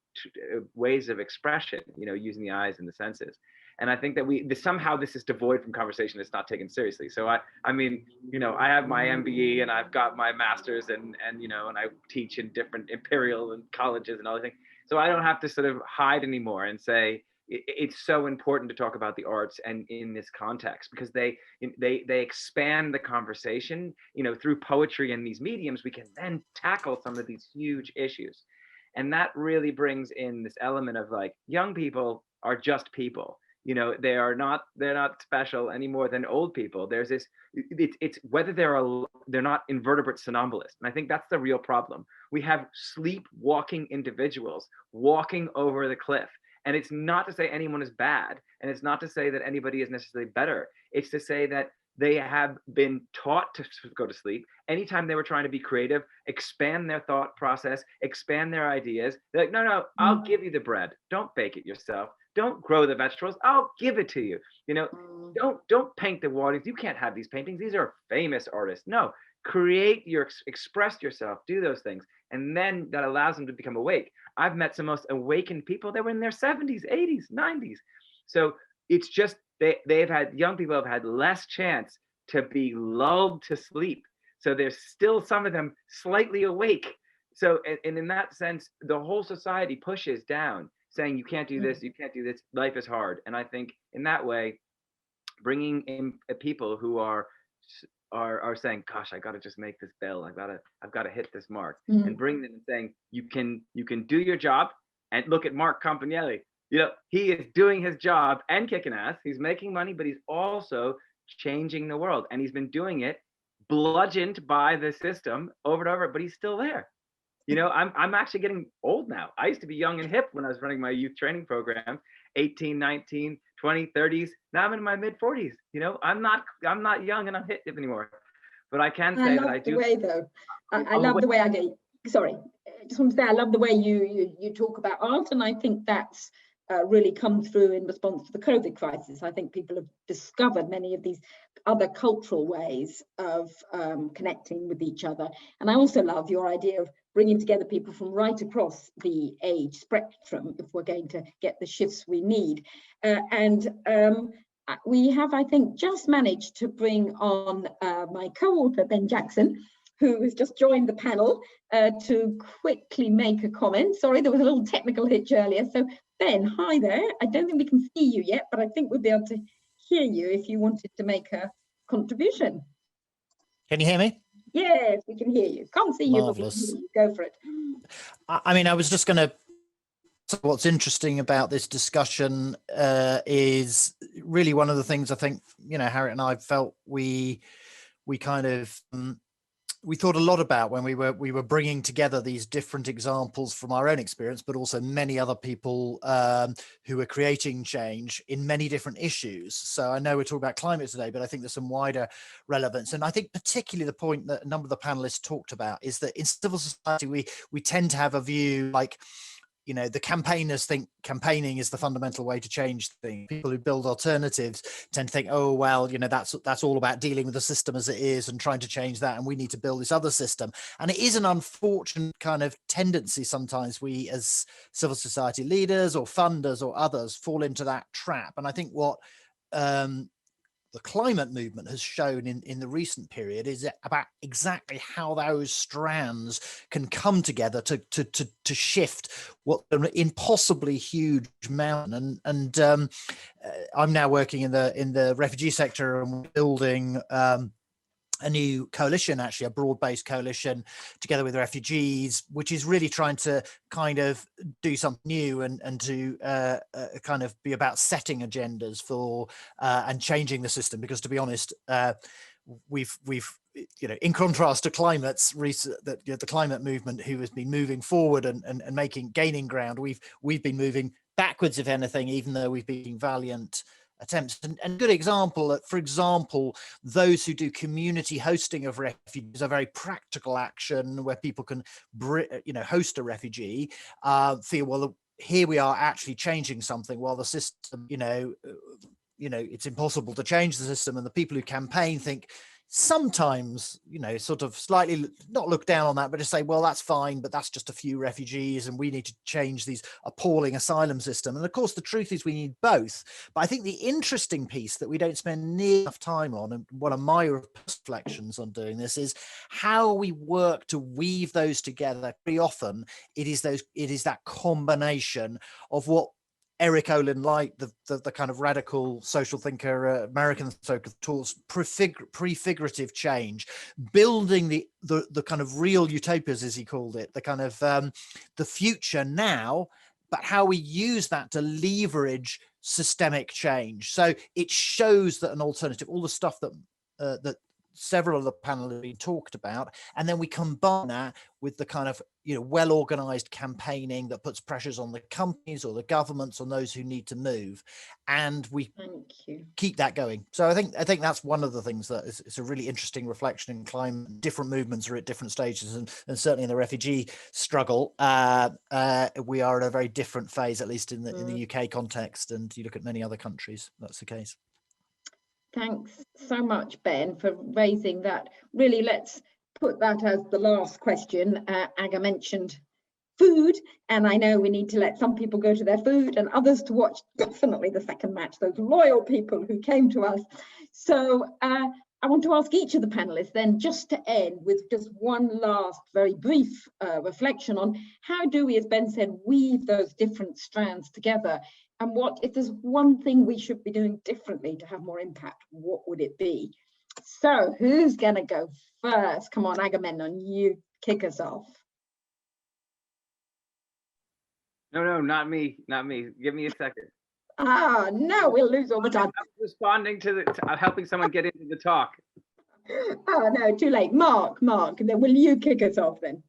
ways of expression, using the eyes and the senses. And I think that somehow this is devoid from conversation. It's not taken seriously. So I mean, I have my MBE and I've got my master's and I teach in different imperial and colleges and all things. So I don't have to sort of hide anymore and say, it's so important to talk about the arts and in this context, because they expand the conversation, through poetry and these mediums. We can then tackle some of these huge issues. And that really brings in this element of like, young people are just people. They're not special any more than old people. There's this, it's whether they're not invertebrate somnambulists. And I think that's the real problem. We have sleepwalking individuals walking over the cliff. And it's not to say anyone is bad, and it's not to say that anybody is necessarily better. It's to say that they have been taught to go to sleep. Anytime they were trying to be creative, expand their thought process, expand their ideas. They're like, no, I'll give you the bread. Don't bake it yourself. Don't grow the vegetables. I'll give it to you. Don't paint the waters. You can't have these paintings. These are famous artists. No, express yourself, do those things. And then that allows them to become awake. I've met some most awakened people that were in their 70s, 80s, 90s. So it's just, young people have had less chance to be lulled to sleep. So there's still some of them slightly awake. So, and in that sense, the whole society pushes down, saying you can't do this, you can't do this, life is hard. And I think in that way, bringing in people who are saying, gosh, I got to just make this bill. I've got to hit this mark, and bring them and saying, you can do your job. And look at Mark Campanelli. He is doing his job and kicking ass. He's making money, but he's also changing the world. And he's been doing it bludgeoned by the system over and over, but he's still there. I'm actually getting old now. I used to be young and hip when I was running my youth training program, 18, 19, 20, 30s. Now I'm in my mid 40s. I'm not young and I'm hip anymore. But I can say that I do. I love the way I get. Sorry, I just want to say I love the way you talk about art, and I think that's really come through in response to the COVID crisis. I think people have discovered many of these other cultural ways of connecting with each other. And I also love your idea of bringing together people from right across the age spectrum if we're going to get the shifts we need. We have, I think, just managed to bring on my co-author, Ben Jackson, who has just joined the panel to quickly make a comment. Sorry, there was a little technical hitch earlier. So Ben, hi there. I don't think we can see you yet, but I think we'll be able to hear you if you wanted to make a contribution. Can you hear me? Yes, we can hear you. Can't see Marvelous. You, but we can hear you. Go for it. I mean, I was just going to. What's interesting about this discussion is really one of the things I think, Harriet and I felt we kind of we thought a lot about when we were bringing together these different examples from our own experience, but also many other people who are creating change in many different issues. So I know we're talking about climate today, but I think there's some wider relevance. And I think particularly the point that a number of the panelists talked about is that in civil society, we tend to have a view like, the campaigners think campaigning is the fundamental way to change things. People who build alternatives tend to think, oh, well, that's all about dealing with the system as it is and trying to change that. And we need to build this other system. And it is an unfortunate kind of tendency. Sometimes we as civil society leaders or funders or others fall into that trap. And I think what the the climate movement has shown in the recent period is about exactly how those strands can come together to shift what an impossibly huge mountain. And I'm now working in the refugee sector and building a new coalition, actually a broad-based coalition together with refugees, which is really trying to kind of do something new and to kind of be about setting agendas for and changing the system. Because to be honest, we've you know, in contrast to the climate movement, who has been moving forward and gaining ground, we've been moving backwards, if anything, even though we've been valiant attempts. And good example, for example, those who do community hosting of refugees, a very practical action where people can host a refugee, feel, well, here we are actually changing something, while the system, it's impossible to change the system. And the people who campaign think sometimes, sort of slightly not look down on that, but just say, well, that's fine, but that's just a few refugees and we need to change these appalling asylum system. And of course, the truth is we need both. But I think the interesting piece that we don't spend near enough time on, and one of my reflections on doing this, is how we work to weave those together. Very often it is that combination of what Eric Olin, like the kind of radical social thinker, American social tools, prefigurative change, building the kind of real utopias, as he called it, the kind of the future now, but how we use that to leverage systemic change. So it shows that an alternative, all the stuff that several of the panel have been talked about, and then we combine that with the kind of well-organized campaigning that puts pressures on the companies or the governments, on those who need to move, and we keep that going. So I think that's one of the things that it's a really interesting reflection in climate. Different movements are at different stages, and certainly in the refugee struggle, we are at a very different phase, at least in the UK context, and you look at many other countries, that's the case. Thanks so much, Ben, for raising that. Really, let's put that as the last question. Aga mentioned food, and I know we need to let some people go to their food and others to watch definitely the second match, those loyal people who came to us. So I want to ask each of the panelists then, just to end with just one last very brief reflection on how do we, as Ben said, weave those different strands together. And what, if there's one thing we should be doing differently to have more impact, what would it be? So who's going to go first? Come on, Agamemnon, you kick us off. No, not me. Give me a second. No, we'll lose all the time. I'm responding to helping someone get into the talk. Oh, no, too late. Mark, and then will you kick us off then?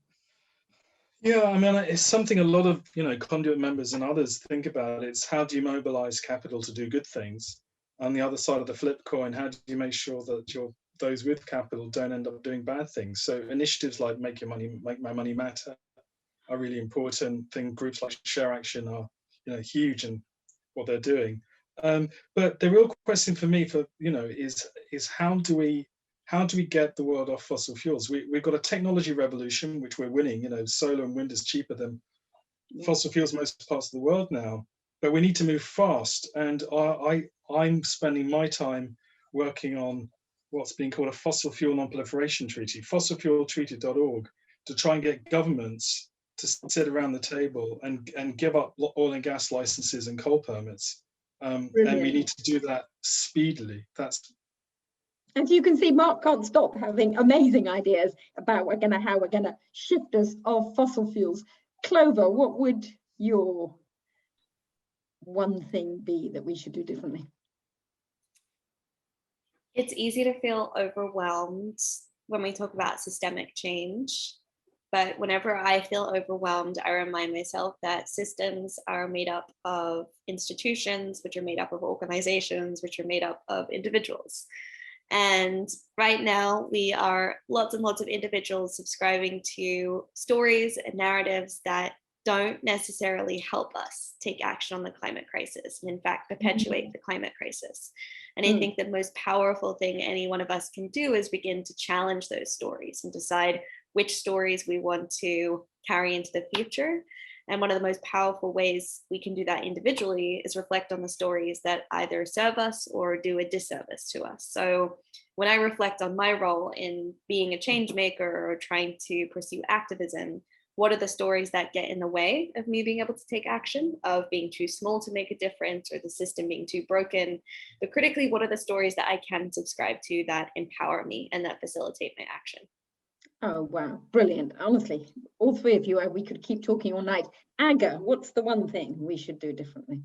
Yeah, I mean, it's something a lot of conduit members and others think about. It's how do you mobilize capital to do good things? On the other side of the flip coin, how do you make sure that those with capital don't end up doing bad things? So initiatives like Make My Money Matter are really important. Groups like Share Action are huge in what they're doing. But the real question for me is how do we get the world off fossil fuels? We've got a technology revolution, which we're winning. Solar and wind is cheaper than fossil fuels in most parts of the world now. But we need to move fast. And I'm spending my time working on what's being called a fossil fuel non-proliferation treaty, fossilfueltreaty.org, to try and get governments to sit around the table and give up oil and gas licenses and coal permits. And we need to do that speedily. As you can see, Mark can't stop having amazing ideas about how we're gonna shift us off fossil fuels. Clover, what would your one thing be that we should do differently? It's easy to feel overwhelmed when we talk about systemic change. But whenever I feel overwhelmed, I remind myself that systems are made up of institutions, which are made up of organizations, which are made up of individuals. And right now, we are lots and lots of individuals subscribing to stories and narratives that don't necessarily help us take action on the climate crisis, and in fact, perpetuate the climate crisis. And I think the most powerful thing any one of us can do is begin to challenge those stories and decide which stories we want to carry into the future. And one of the most powerful ways we can do that individually is reflect on the stories that either serve us or do a disservice to us. So when I reflect on my role in being a change maker or trying to pursue activism, what are the stories that get in the way of me being able to take action, of being too small to make a difference or the system being too broken? But critically, what are the stories that I can subscribe to that empower me and that facilitate my action? Oh, wow. Brilliant. Honestly, all three of you, we could keep talking all night. Aga, what's the one thing we should do differently?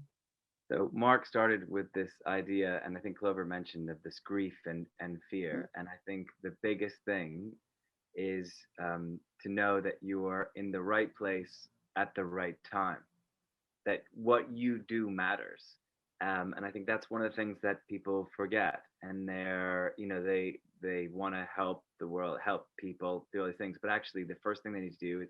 So Mark started with this idea, and I think Clover mentioned, of this grief and fear. And I think the biggest thing is to know that you are in the right place at the right time, that what you do matters. And I think that's one of the things that people forget. And they want to help the world, help people do all these things. But actually, the first thing they need to do is,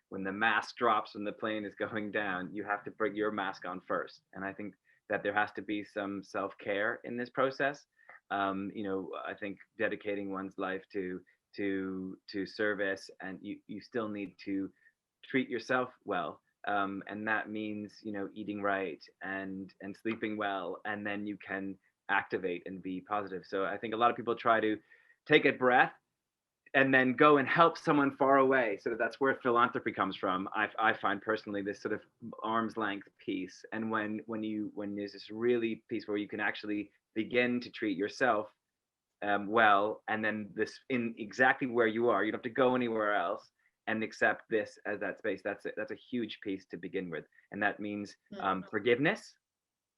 when the mask drops, when the plane is going down, you have to bring your mask on first. And I think that there has to be some self-care in this process. I think dedicating one's life to service, and you still need to treat yourself well. And that means eating right and sleeping well, and then you can activate and be positive. So I think a lot of people try to take a breath and then go and help someone far away. So that's where philanthropy comes from. I find personally this sort of arm's length piece, and when there's this really piece where you can actually begin to treat yourself well, and then this in exactly where you are, you don't have to go anywhere else, and accept this as that space. That's a huge piece to begin with, and that means forgiveness,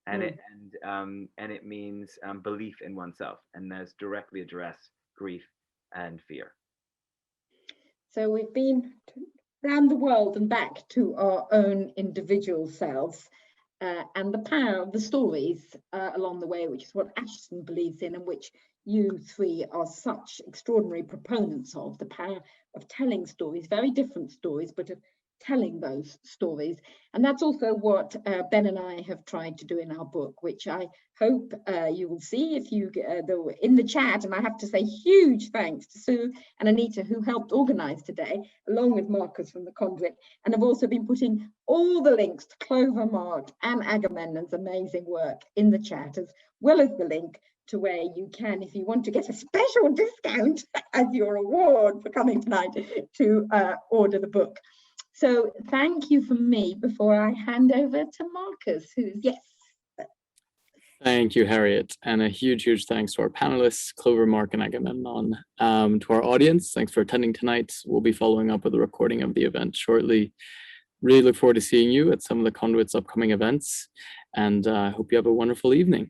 and it means belief in oneself, and that's directly address grief and fear. So we've been around the world and back to our own individual selves, and the power of the stories along the way, which is what Ashden believes in, and which you three are such extraordinary proponents of, the power of telling stories, very different stories, but of telling those stories. And that's also what Ben and I have tried to do in our book, which I hope you will see if you in the chat. And I have to say huge thanks to Sue and Anita, who helped organize today, along with Marcus from the Conduit, and have also been putting all the links to Clover, Mark and Agamemnon's amazing work in the chat, as well as the link to where you can, if you want to get a special discount as your award for coming tonight, to order the book. So thank you from me before I hand over to Marcus, who's, yes. Thank you, Harriet. And a huge, huge thanks to our panelists, Clover, Mark, and Agamemnon. To our audience, thanks for attending tonight. We'll be following up with a recording of the event shortly. Really look forward to seeing you at some of the Conduit's upcoming events, and I hope you have a wonderful evening.